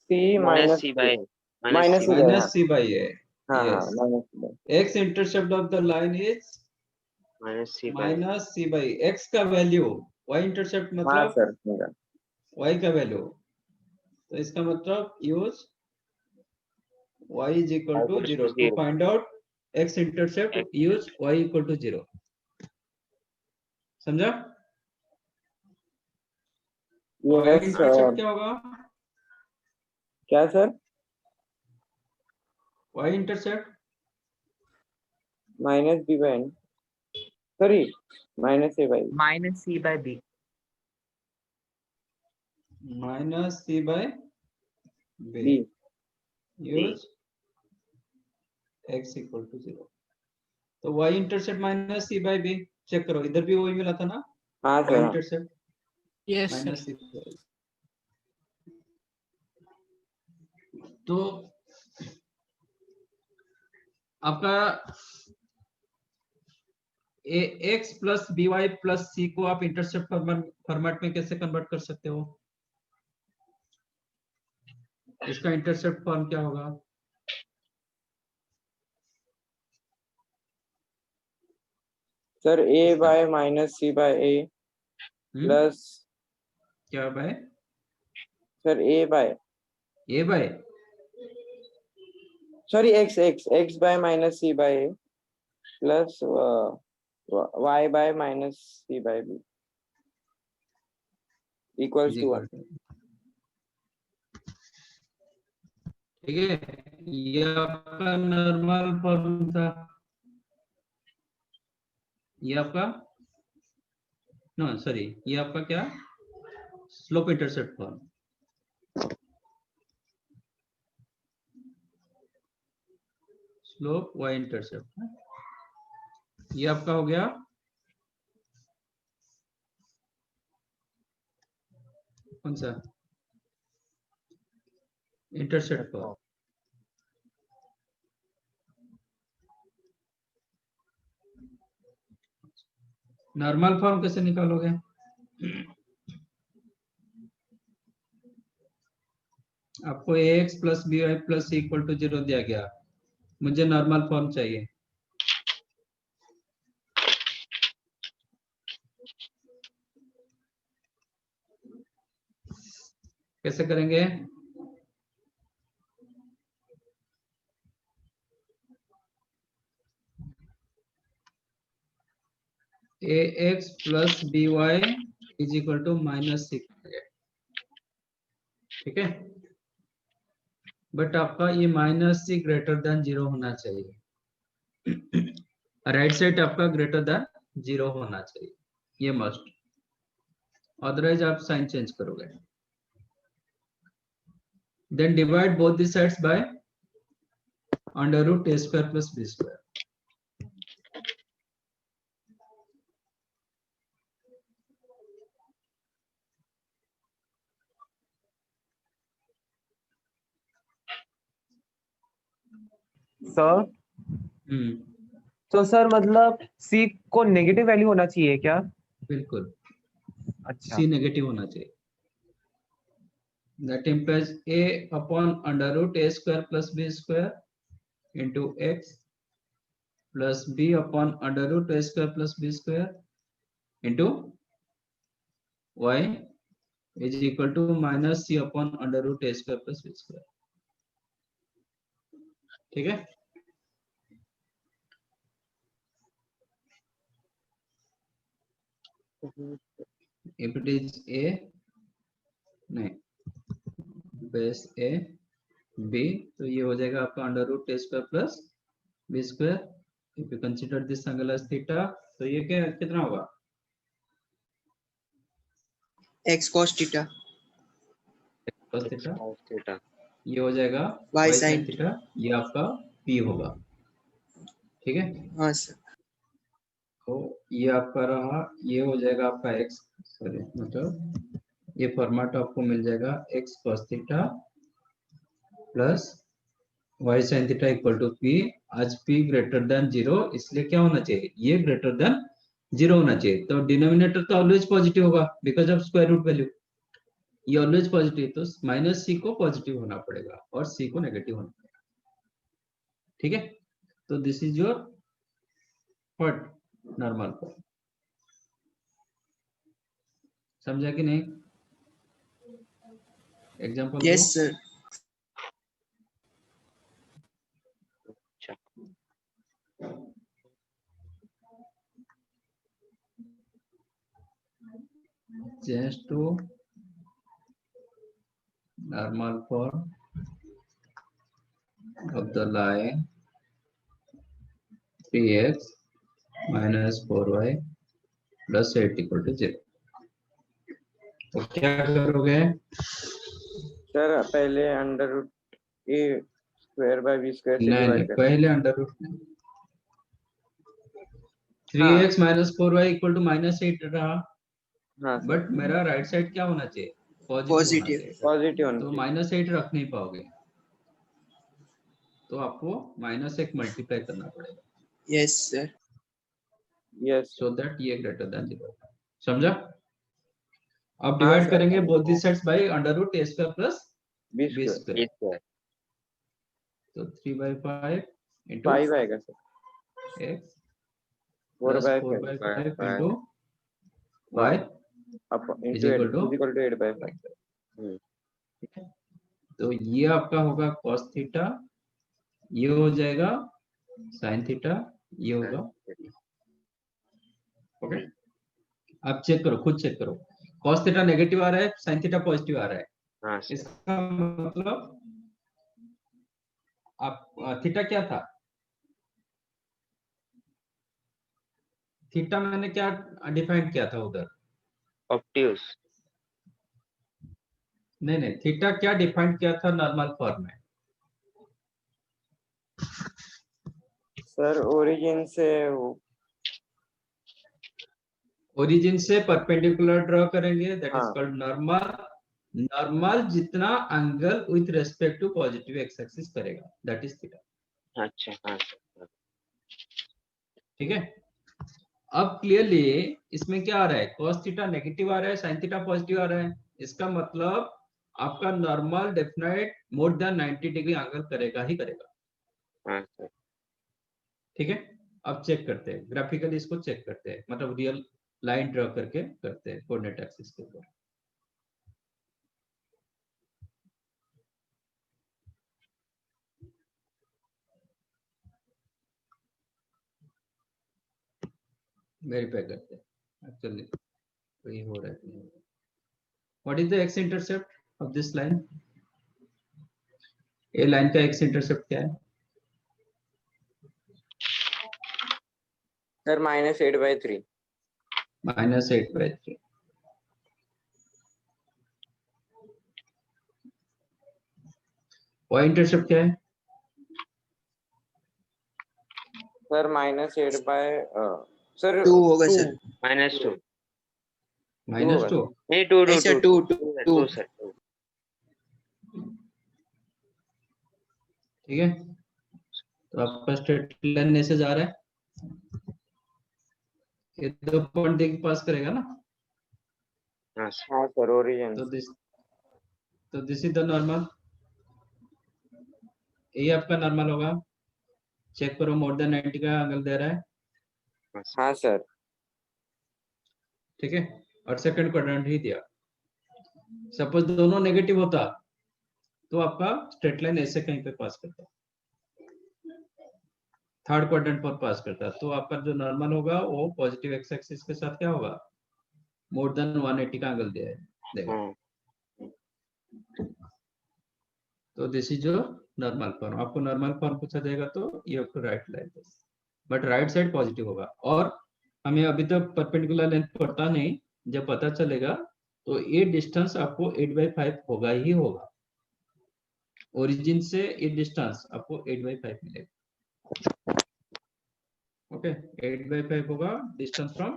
-c/a. -c/a। हाँ Yes. -c/a X intercept of the line is -c/a. -c/a। x का वैल्यू, y इंटरसेप्ट हाँ मतलब सर समझा। y का वैल्यू। तो इसका मतलब use y is equal to 0 to find out x intercept, use y = 0। समझा? y yes intercept sir. क्या होगा? क्या sir? y intercept -b/n, sorry -a/b। minus c by b. -c/b b use x = 0। तो y intercept -c/b, check करो, इधर भी वही मिला था ना? हाँ y sir. Intercept yes sir. -c/b। तो आपका ax + by + c को आप इंटरसेप्ट फॉर्मेट में कैसे कन्वर्ट कर सकते हो? इसका इंटरसेप्ट फॉर्म क्या होगा? सर a/-c/a प्लस क्या by? Sir a by sorry x/-c/a plus y/-c/b equals to 1। ठीक है, ये आपका नॉर्मल फॉर्म था। ये आपका सॉरी, ये आपका क्या? Slope intercept form. Slope y intercept, ये आपका हो गया कौन सा? Intercept form. नॉर्मल फॉर्म कैसे निकालोगे? आपको ax + by + c = 0 दिया गया, मुझे नॉर्मल फॉर्म चाहिए। कैसे करेंगे? ax + by = -6। ठीक है, बट आपका ये -c > 0 होना चाहिए। राइट साइड आपका > 0 होना चाहिए, ये मस्ट, अदरवाइज आप साइन चेंज करोगे। Then divide both the sides by √a² + b²। Sir तो सर मतलब c को नेगेटिव वैल्यू होना चाहिए क्या? बिल्कुल। अच्छा c नेगेटिव होना चाहिए। That implies a upon under root a square plus b square into x plus b upon under root a square plus b square into y is equal to minus c upon under root a square plus b square। ठीक है, if it is a नहीं base a b तो ये हो जाएगा आपका under root a square plus b square. If you consider this angle as theta तो ये क्या कितना होगा? x cos theta cos theta, cos theta ये हो जाएगा y y sin sin theta, ये आपका p होगा। ठीक है, हाँ सर तो ये आपका रहा, ये हो जाएगा आपका x, सॉरी मतलब ये फॉर्मेट आपको मिल जाएगा x cos theta plus y sin theta equal to p। आज p ग्रेटर देन 0 इसलिए क्या होना चाहिए? ये ग्रेटर देन 0 होना चाहिए। तो डिनोमिनेटर तो ऑलवेज पॉजिटिव होगा because of square root value, ये ऑलवेज पॉजिटिव, तो माइनस c को पॉजिटिव होना पड़ेगा और c को नेगेटिव होना पड़ेगा। ठीक है, तो this is your what normal form. समझा कि नहीं? Example yes sir change to normal form of the line 3x minus 4y plus 8 equal to 0। तो क्या करोगे? सर पहले under root A square by B square से नहीं डिवाइड कर। पहले under root 3x minus 4y equal to minus 8 रहा, हाँ बट मेरा राइट साइड क्या होना चाहिए? पॉजिटिव होना Positive. चाहिए। पॉजिटिव होना तो चाहिए। माइनस 8 रख नहीं पाओगे, तो आपको माइनस 1 मल्टीप्लाई करना पड़ेगा yes sir yes so that ये ग्रेटर देन 0। समझा? अब हाँ डिवाइड सर। करेंगे both this sides by under root a square plus B b square square, a square तो 3/5 into 5 आएगा sir. x 4 plus by 4/5 5 into y up is into equal to 8 equal to 8 by 5। ठीक है, तो ये आपका होगा cos theta, ये हो जाएगा sin थीटा, ये होगा। ओके, आप चेक करो, खुद चेक करो, cos थीटा नेगेटिव आ रहा है, sin थीटा पॉजिटिव आ रहा है। हाँ सर इसका मतलब आप थीटा क्या था? थीटा मैंने क्या डिफाइन किया था उधर? ऑब्ट्यूज नहीं थीटा क्या डिफाइन किया था नॉर्मल फॉर्म में? सर ओरिजिन से परपेंडिकुलर ड्रॉ करेंगे, दैट इज हाँ। Called normal. नॉर्मल जितना angle with respect to positive x axis करेगा दैट इज थीटा। अच्छा हाँ सर ठीक है, अब क्लियरली इसमें क्या आ रहा है? cos थीटा नेगेटिव आ रहा है, sin थीटा पॉजिटिव आ रहा है। इसका मतलब आपका normal definite more than 90 degree angle करेगा ही करेगा। हाँ सर ठीक है, अब चेक करते हैं ग्राफिकली, इसको चेक करते हैं, मतलब रियल लाइन ड्रॉ करके करते हैं कोऑर्डिनेट एक्सिस के ऊपर। वेरीफाई करते हैं एक्चुअली वही हो रहा है। What is the x intercept of this line? ये लाइन का एक्स इंटरसेप्ट क्या है? Sir -8 bye 3। -8/3। वाई इंटरसेप्ट क्या है? सर -8 बाय सर 2 होगा सर -2 -2। नहीं 2 नहीं सर 2 2 सर 2 ठीक है, तो आपका स्ट्रेट लाइन ऐसे जा रहा है, ये 2 पॉइंट देख पास करेगा ना, हाँ सर। हाँ सर, ओरिजिन। तो दिस इज द नॉर्मल, ये आपका नॉर्मल होगा। चेक करो मोर देन 90 का एंगल दे रहा है, हाँ सर। ठीक है, और सेकंड क्वाड्रेंट ही दिया। सपोज दोनों नेगेटिव होता तो आपका स्ट्रेट लाइन ऐसे कहीं पे पास करता, थर्ड क्वाड्रेंट पर पास करता, तो आपका जो नॉर्मल होगा वो पॉजिटिव एक्स एक्सिस के साथ क्या होगा, मोर देन 180 का एंगल देगा। हाँ तो दिस इज जो नॉर्मल फॉर्म। आपको नॉर्मल फॉर्म पूछा जाएगा तो you have to write like this, but right side positive होगा। और हमें अभी तक परपेंडिकुलर लेंथ पता नहीं, जब पता चलेगा तो ये डिस्टेंस आपको 8/5 होगा ही होगा। ओरिजिन से ये डिस्टेंस आपको 8/5 मिलेगा। ओके, 8/5 होगा distance from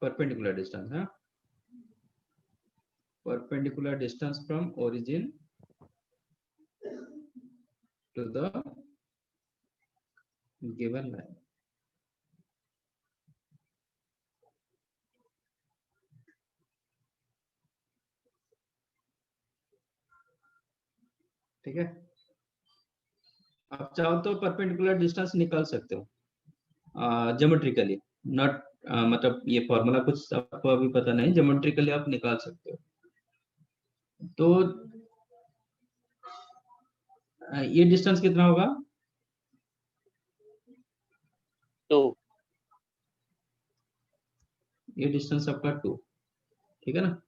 perpendicular distance, huh? Perpendicular distance from origin to the given line. ठीक है, आप चाहो तो परपेंडिकुलर डिस्टेंस निकाल सकते हो ज्योमेट्रिकली, नॉट मतलब ये फॉर्मूला कुछ आपको अभी पता नहीं, ज्योमेट्रिकली आप निकाल सकते हो। तो ये डिस्टेंस कितना होगा, 2। ये डिस्टेंस आपका 2, ठीक है ना।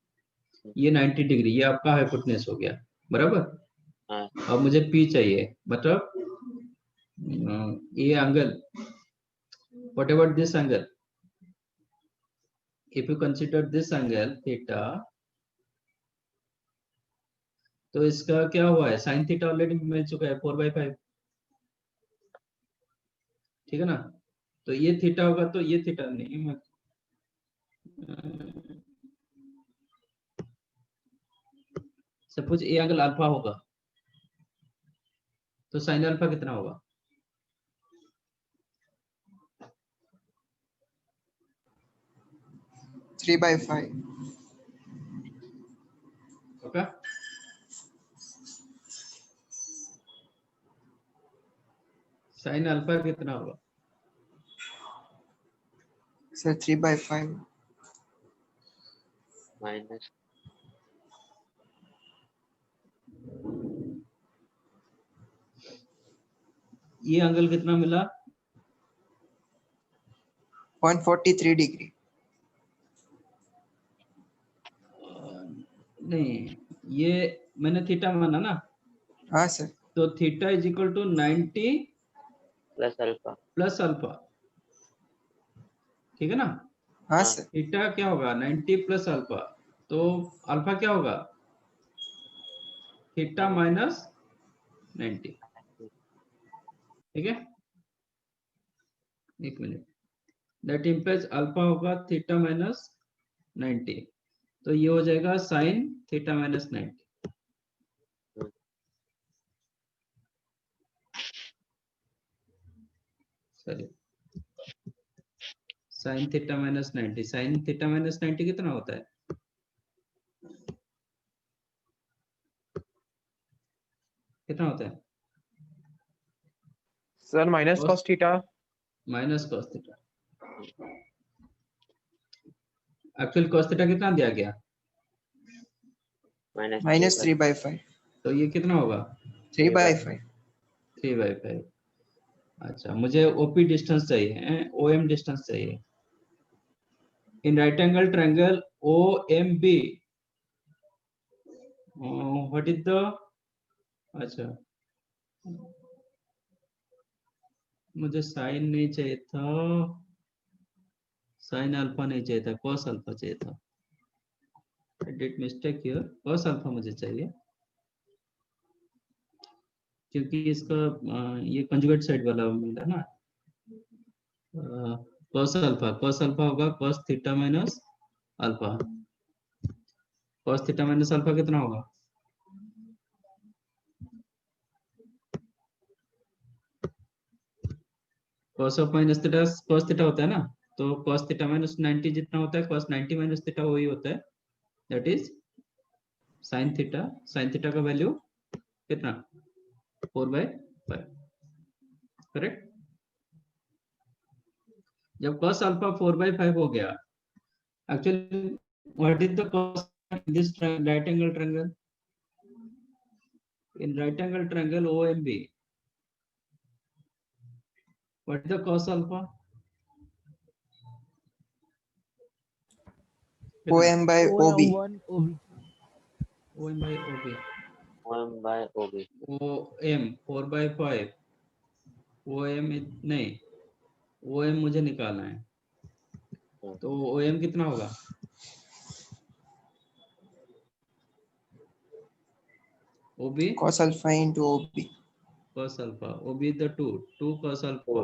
ये 90 डिग्री, ये आपका हाइपोटेन्यूस हो गया, बराबर। हाँ अब मुझे पी चाहिए, मतलब ये angle, what about this angle, if you consider this angle theta, तो इसका क्या हुआ है, साइन थीटा ऑलरेडी मिल चुका है 4/5, ठीक है ना। तो ये थीटा होगा, तो ये थीटा नहीं, सपोज ये एंगल अल्फा होगा, तो साइन अल्फा कितना होगा, 3/5. ओके। साइन अल्फा कितना होगा, Sir, 3/5. माइनस ये एंगल कितना मिला, 143 degree. नहीं, ये मैंने थीटा माना ना, हाँ सर. तो theta is equal to 90 plus alpha. Plus alpha, ठीक है ना। हाँ हाँ। सर. थीटा क्या होगा, 90 प्लस अल्फा, तो अल्फा क्या होगा, थीटा माइनस 90, ठीक है। एक मिनट, दैट इम्प्लाइज अल्फा होगा थीटा माइनस 90, तो ये हो जाएगा sine theta minus 90। Sorry, sine theta minus 90, sine theta minus 90 कितना होता है, कितना होता है, sir minus cos theta. Minus cos theta. Actual cos theta कितना दिया गया, Minus 3/5. तो ये कितना होगा, 3/5. 3/5। अच्छा, मुझे ओपी डिस्टेंस चाहिए, ओएम डिस्टेंस चाहिए। In right angle triangle OMB, what is the, अच्छा मुझे साइन नहीं चाहिए था, साइन अल्फा नहीं चाहिए था, कॉस अल्फा चाहिए था। I did mistake here, cos alpha मुझे चाहिए, क्योंकि इसका ये कंजुगेट साइड वाला मिला ना। कॉस अल्फा होगा cos theta minus alpha, cos theta minus alpha कितना होगा, cos of minus theta cos theta होता है ना, तो cos थीटा माइनस 90 जितना होता है cos 90 माइनस थीटा वही होता है, that is sin theta. sin theta का वैल्यू कितना 4/5, करेक्ट। जब cos अल्फा 4/5 हो गया, actually what is the cos in this right angle triangle? In right angle triangle OMB, what is the cos alpha? OM by OB. OM by OB, 1 by OB, OM 4/5, OM नहीं, OM मुझे निकालना है, तो OM कितना होगा? OB Cos alpha into OB. cos alpha, OB is the 2 cos alpha,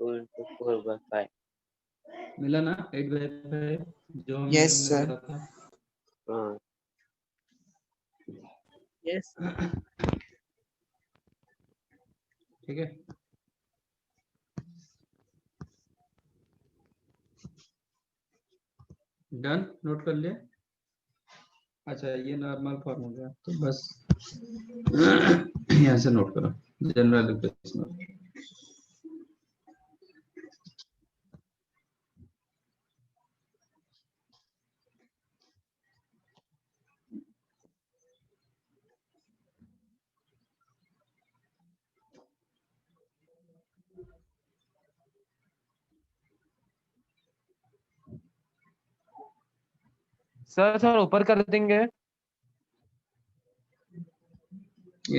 2 into 4/5, मिला ना 8/5 जो हमने Yes, sir. करा था। हाँ, Yes. ठीक है, डन, नोट कर लिया। अच्छा ये नॉर्मल फॉर्म हो गया, तो बस यहाँ से नोट करो जनरल इक्वेशन। सर ऊपर कर देंगे।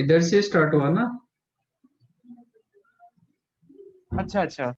इधर से स्टार्ट हुआ ना, अच्छा अच्छा।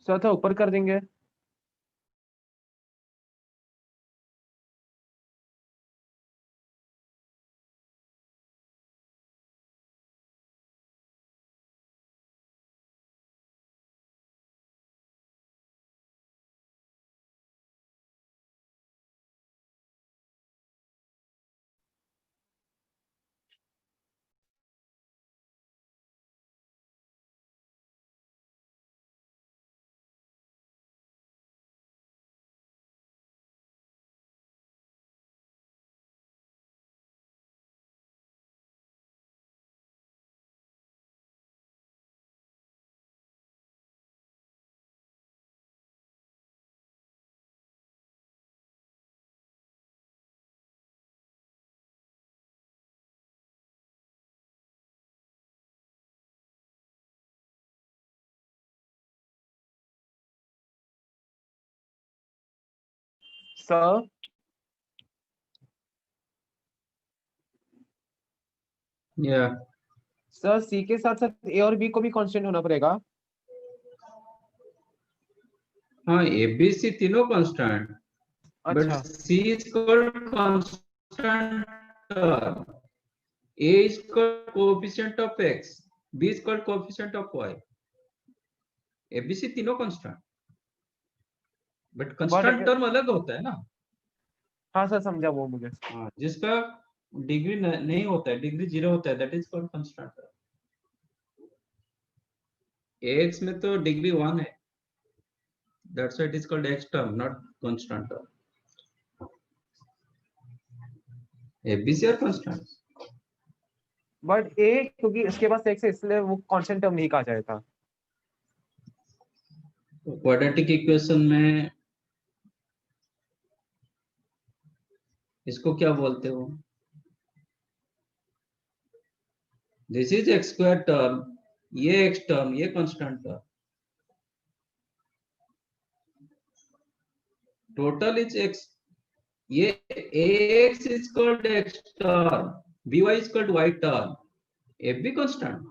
सर थोड़ा ऊपर कर देंगे। सर या सर सी के साथ साथ ए और बी को भी कांस्टेंट होना पड़ेगा। हाँ ABC तीनों कांस्टेंट, बट अच्छा C is called constant term, A is called coefficient of X, B is called coefficient of Y, ABC तीनों कांस्टेंट, बट कांस्टेंट अगर- टर्म अलग होता है ना। हाँ सर समझा वो मुझे। हाँ, जिसका डिग्री नहीं होता है, डिग्री 0 होता है, that is called constant. X में तो डिग्री 1 है, that's why it is called x term, not constant term. ABC और कांस्टेंट। बट ए क्योंकि इसके पास एक्स है इसलिए वो कांस्टेंट टर्म नहीं कहा जाएगा। क्वाड्रेटिक इक्वेशन में इसको क्या बोलते हो? This is x square term, ये एक्स टर्म, ये constant term, total is x. ये ax is called x term, by is called y term, f भी constant,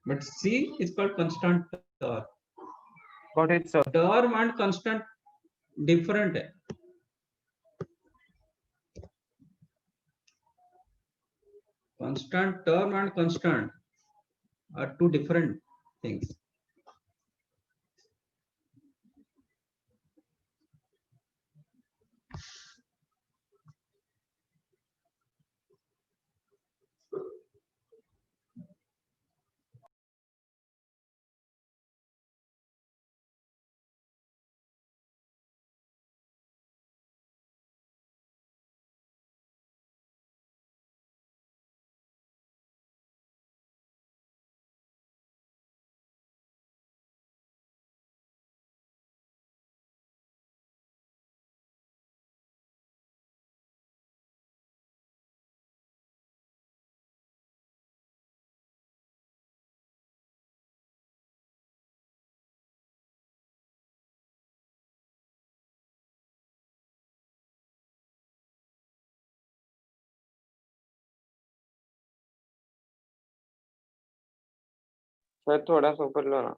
but c is called constant term. Got it sir. Term and constant different है। Constant term and constant are two different things. Sir थोड़ा सा ऊपर लो ना।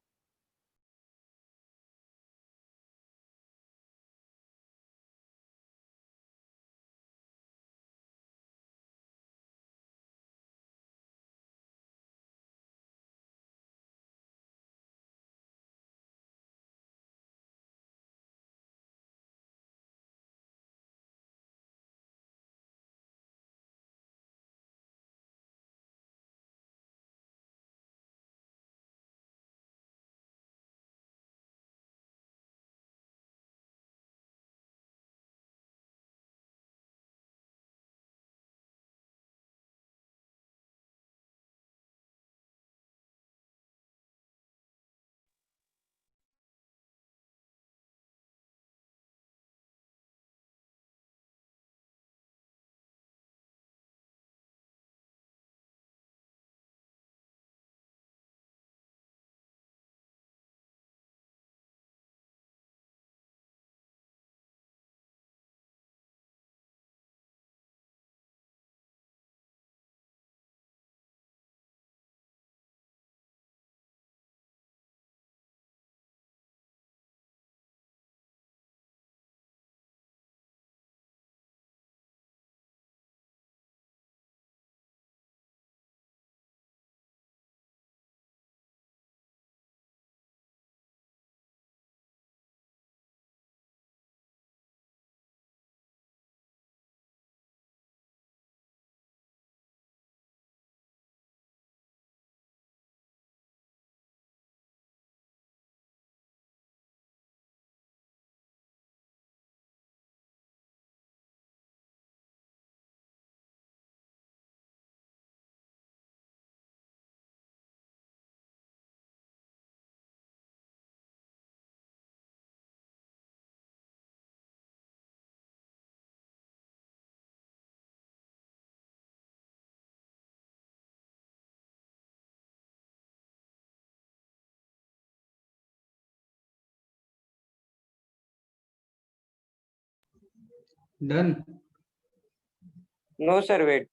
Done. No sir wait.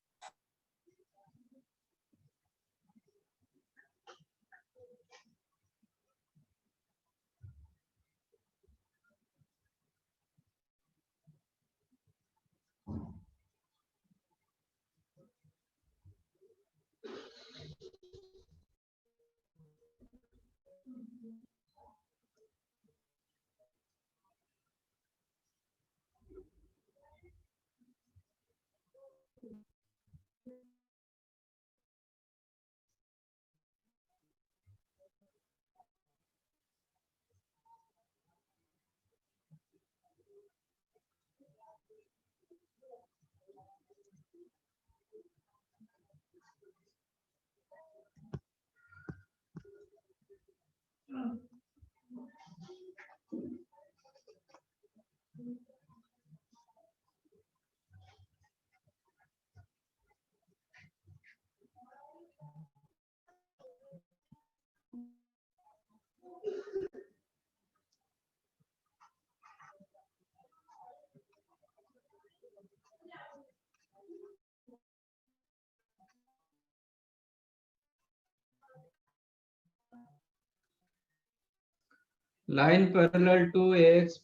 Line parallel to x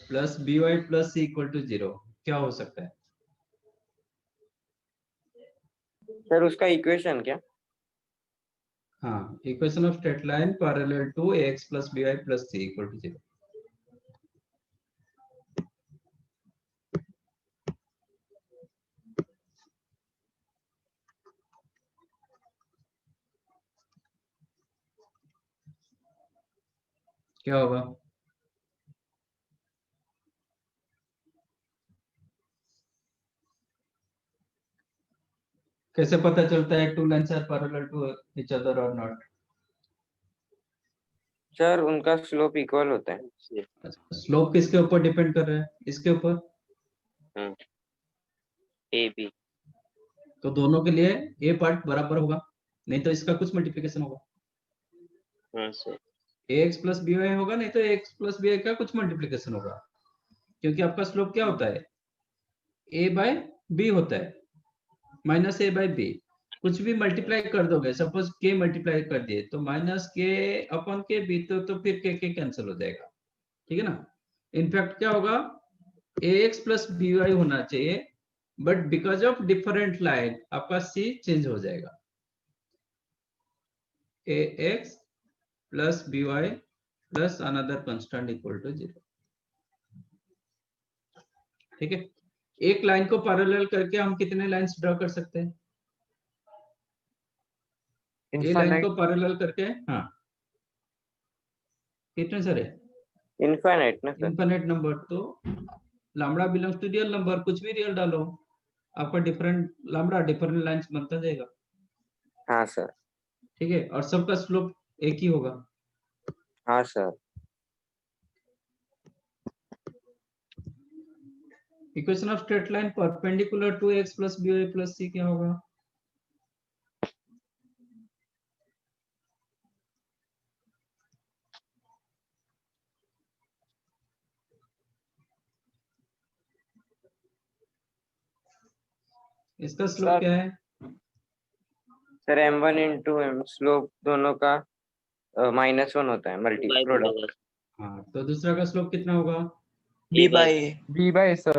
plus B Y plus c equal to 0 क्या हो सकता है? सर उसका इक्वेशन क्या? हाँ, equation of straight line parallel to x plus B Y plus c equal to 0। क्या होगा? कैसे पता चलता है two lines are parallel to each other और नॉट? सर उनका स्लोप इक्वल होता है। स्लोप किसके ऊपर डिपेंड कर रहा है? इसके ऊपर। ए बी, तो दोनों के लिए ए पार्ट बराबर होगा, नहीं तो इसका कुछ मल्टीप्लिकेशन होगा। हाँ sir, x plus B y होगा, नहीं तो एक्स प्लस बी वाई का कुछ मल्टीप्लिकेशन होगा, क्योंकि आपका स्लोप क्या होता है? ए बाय बी होता है, माइनस ए बाय बी। कुछ भी मल्टीप्लाई कर दोगे, सपोज के मल्टीप्लाई कर दिए तो माइनस के अपॉन के बी, तो फिर के कैंसिल हो जाएगा, ठीक है ना। इनफैक्ट क्या होगा, A X plus B Y होना चाहिए, but because of different line आपका सी चेंज हो जाएगा। A X plus B Y plus another constant equal to 0, ठीक है। एक लाइन को पैरेलल करके हम कितने लाइंस ड्रॉ कर सकते हैं? ए लाइन को पैरेलल करके, हाँ, कितने सारे? इनफाइनाइट ना सर? Infinite number. तो lambda belongs to real number, कुछ भी रियल डालो, आपका डिफरेंट लैम्बडा डिफरेंट लाइंस बनता जाएगा, हाँ सर। ठीक है। और सबका स्लोप एक ही होगा। हाँ सर। Equation of straight line perpendicular to x plus B Y plus C क्या होगा? इसका स्लोप सर क्या है? Sir m1 into M, slope दोनों का -1 होता है, मल्टी बाय प्रोडक्ट। होगा। हाँ, तो दूसरा का स्लोप कितना होगा? B by A. B by sir.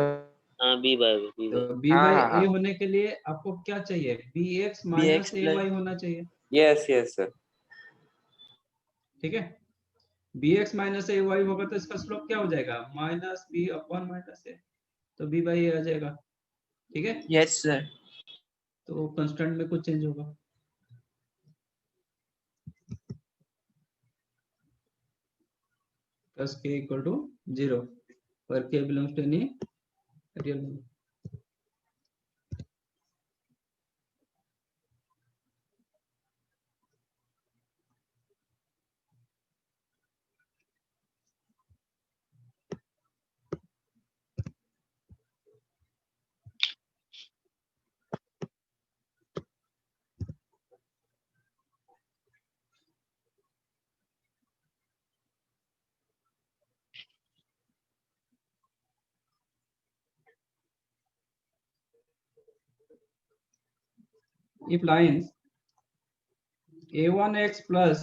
हाँ बी बाय बी तो बाय। बी हाँ बाई हाँ ए हाँ, होने के लिए आपको क्या चाहिए? B x BX minus a plus y होना चाहिए, यस यस सर। ठीक है। B x minus a y होगा तो इसका स्लोप क्या हो जाएगा? Minus b upon minus a, तो बी बाई ए आ जाएगा, ठीक है। yes sir. तो कांस्टेंट में कुछ चेंज होगा, प्लस के इक्वल टू 0 पर k belongs to any real number. If lines a1x plus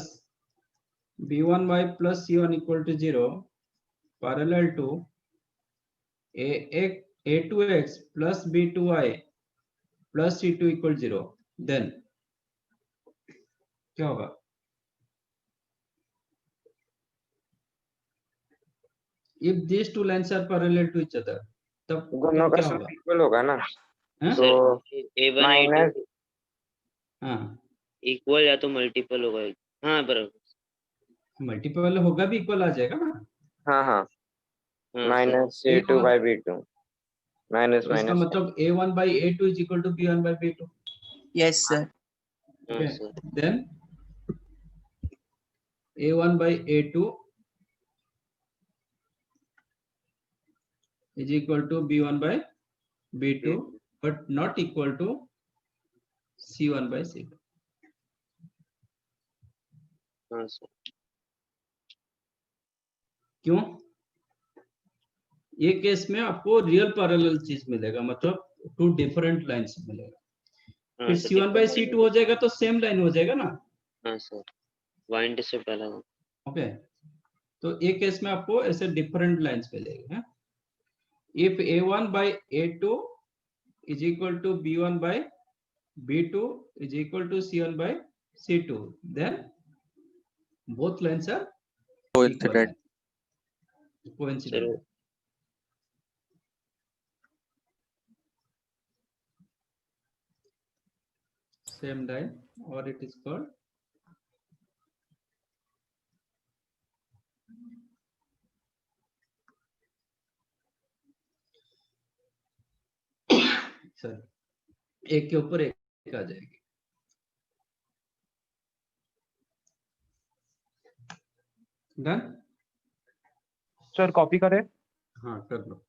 b1y plus c1 equal to 0 parallel to a2x plus b2y plus c2 equal 0, then क्या होगा? If these two lines are parallel to each other, तब दोनों का क्या slope होगा? Equal होगा ना? हाँ? तो A1 माइनस, हाँ, इक्वल या तो मल्टीपल होगा। हाँ बराबर। मल्टीपल होगा भी इक्वल आ जाएगा ना। हाँ हाँ, हाँ सर, माइनस A C2 और बाई B2। माइनस तो इसका माइनस मतलब a1 by a2 is equal to b1 by b2. Yes, sir. हाँ Okay. Sir Then a1 by a2 is equal to b1 by b2, but not equal to c1 by c2. हाँ sir क्यों? ये case में आपको real parallel चीज मिलेगा, मतलब to different lines मिलेगा. हाँ फिर सर c1 by c2 हो जाएगा तो सेम लाइन हो जाएगा ना. हाँ सर वाई इंटरसेप्ट अलग होगा. ओके, तो एक केस में आपको ऐसे डिफरेंट लाइंस मिलेंगे. If a1 by a2 is equal to b1 by b2 is equal to c1 by c2, then both lines are Coincident. coincident. Sir Same line, or it is called sir एक के ऊपर एक आ जाएगी. Done. Sir copy करें. हाँ कर लो.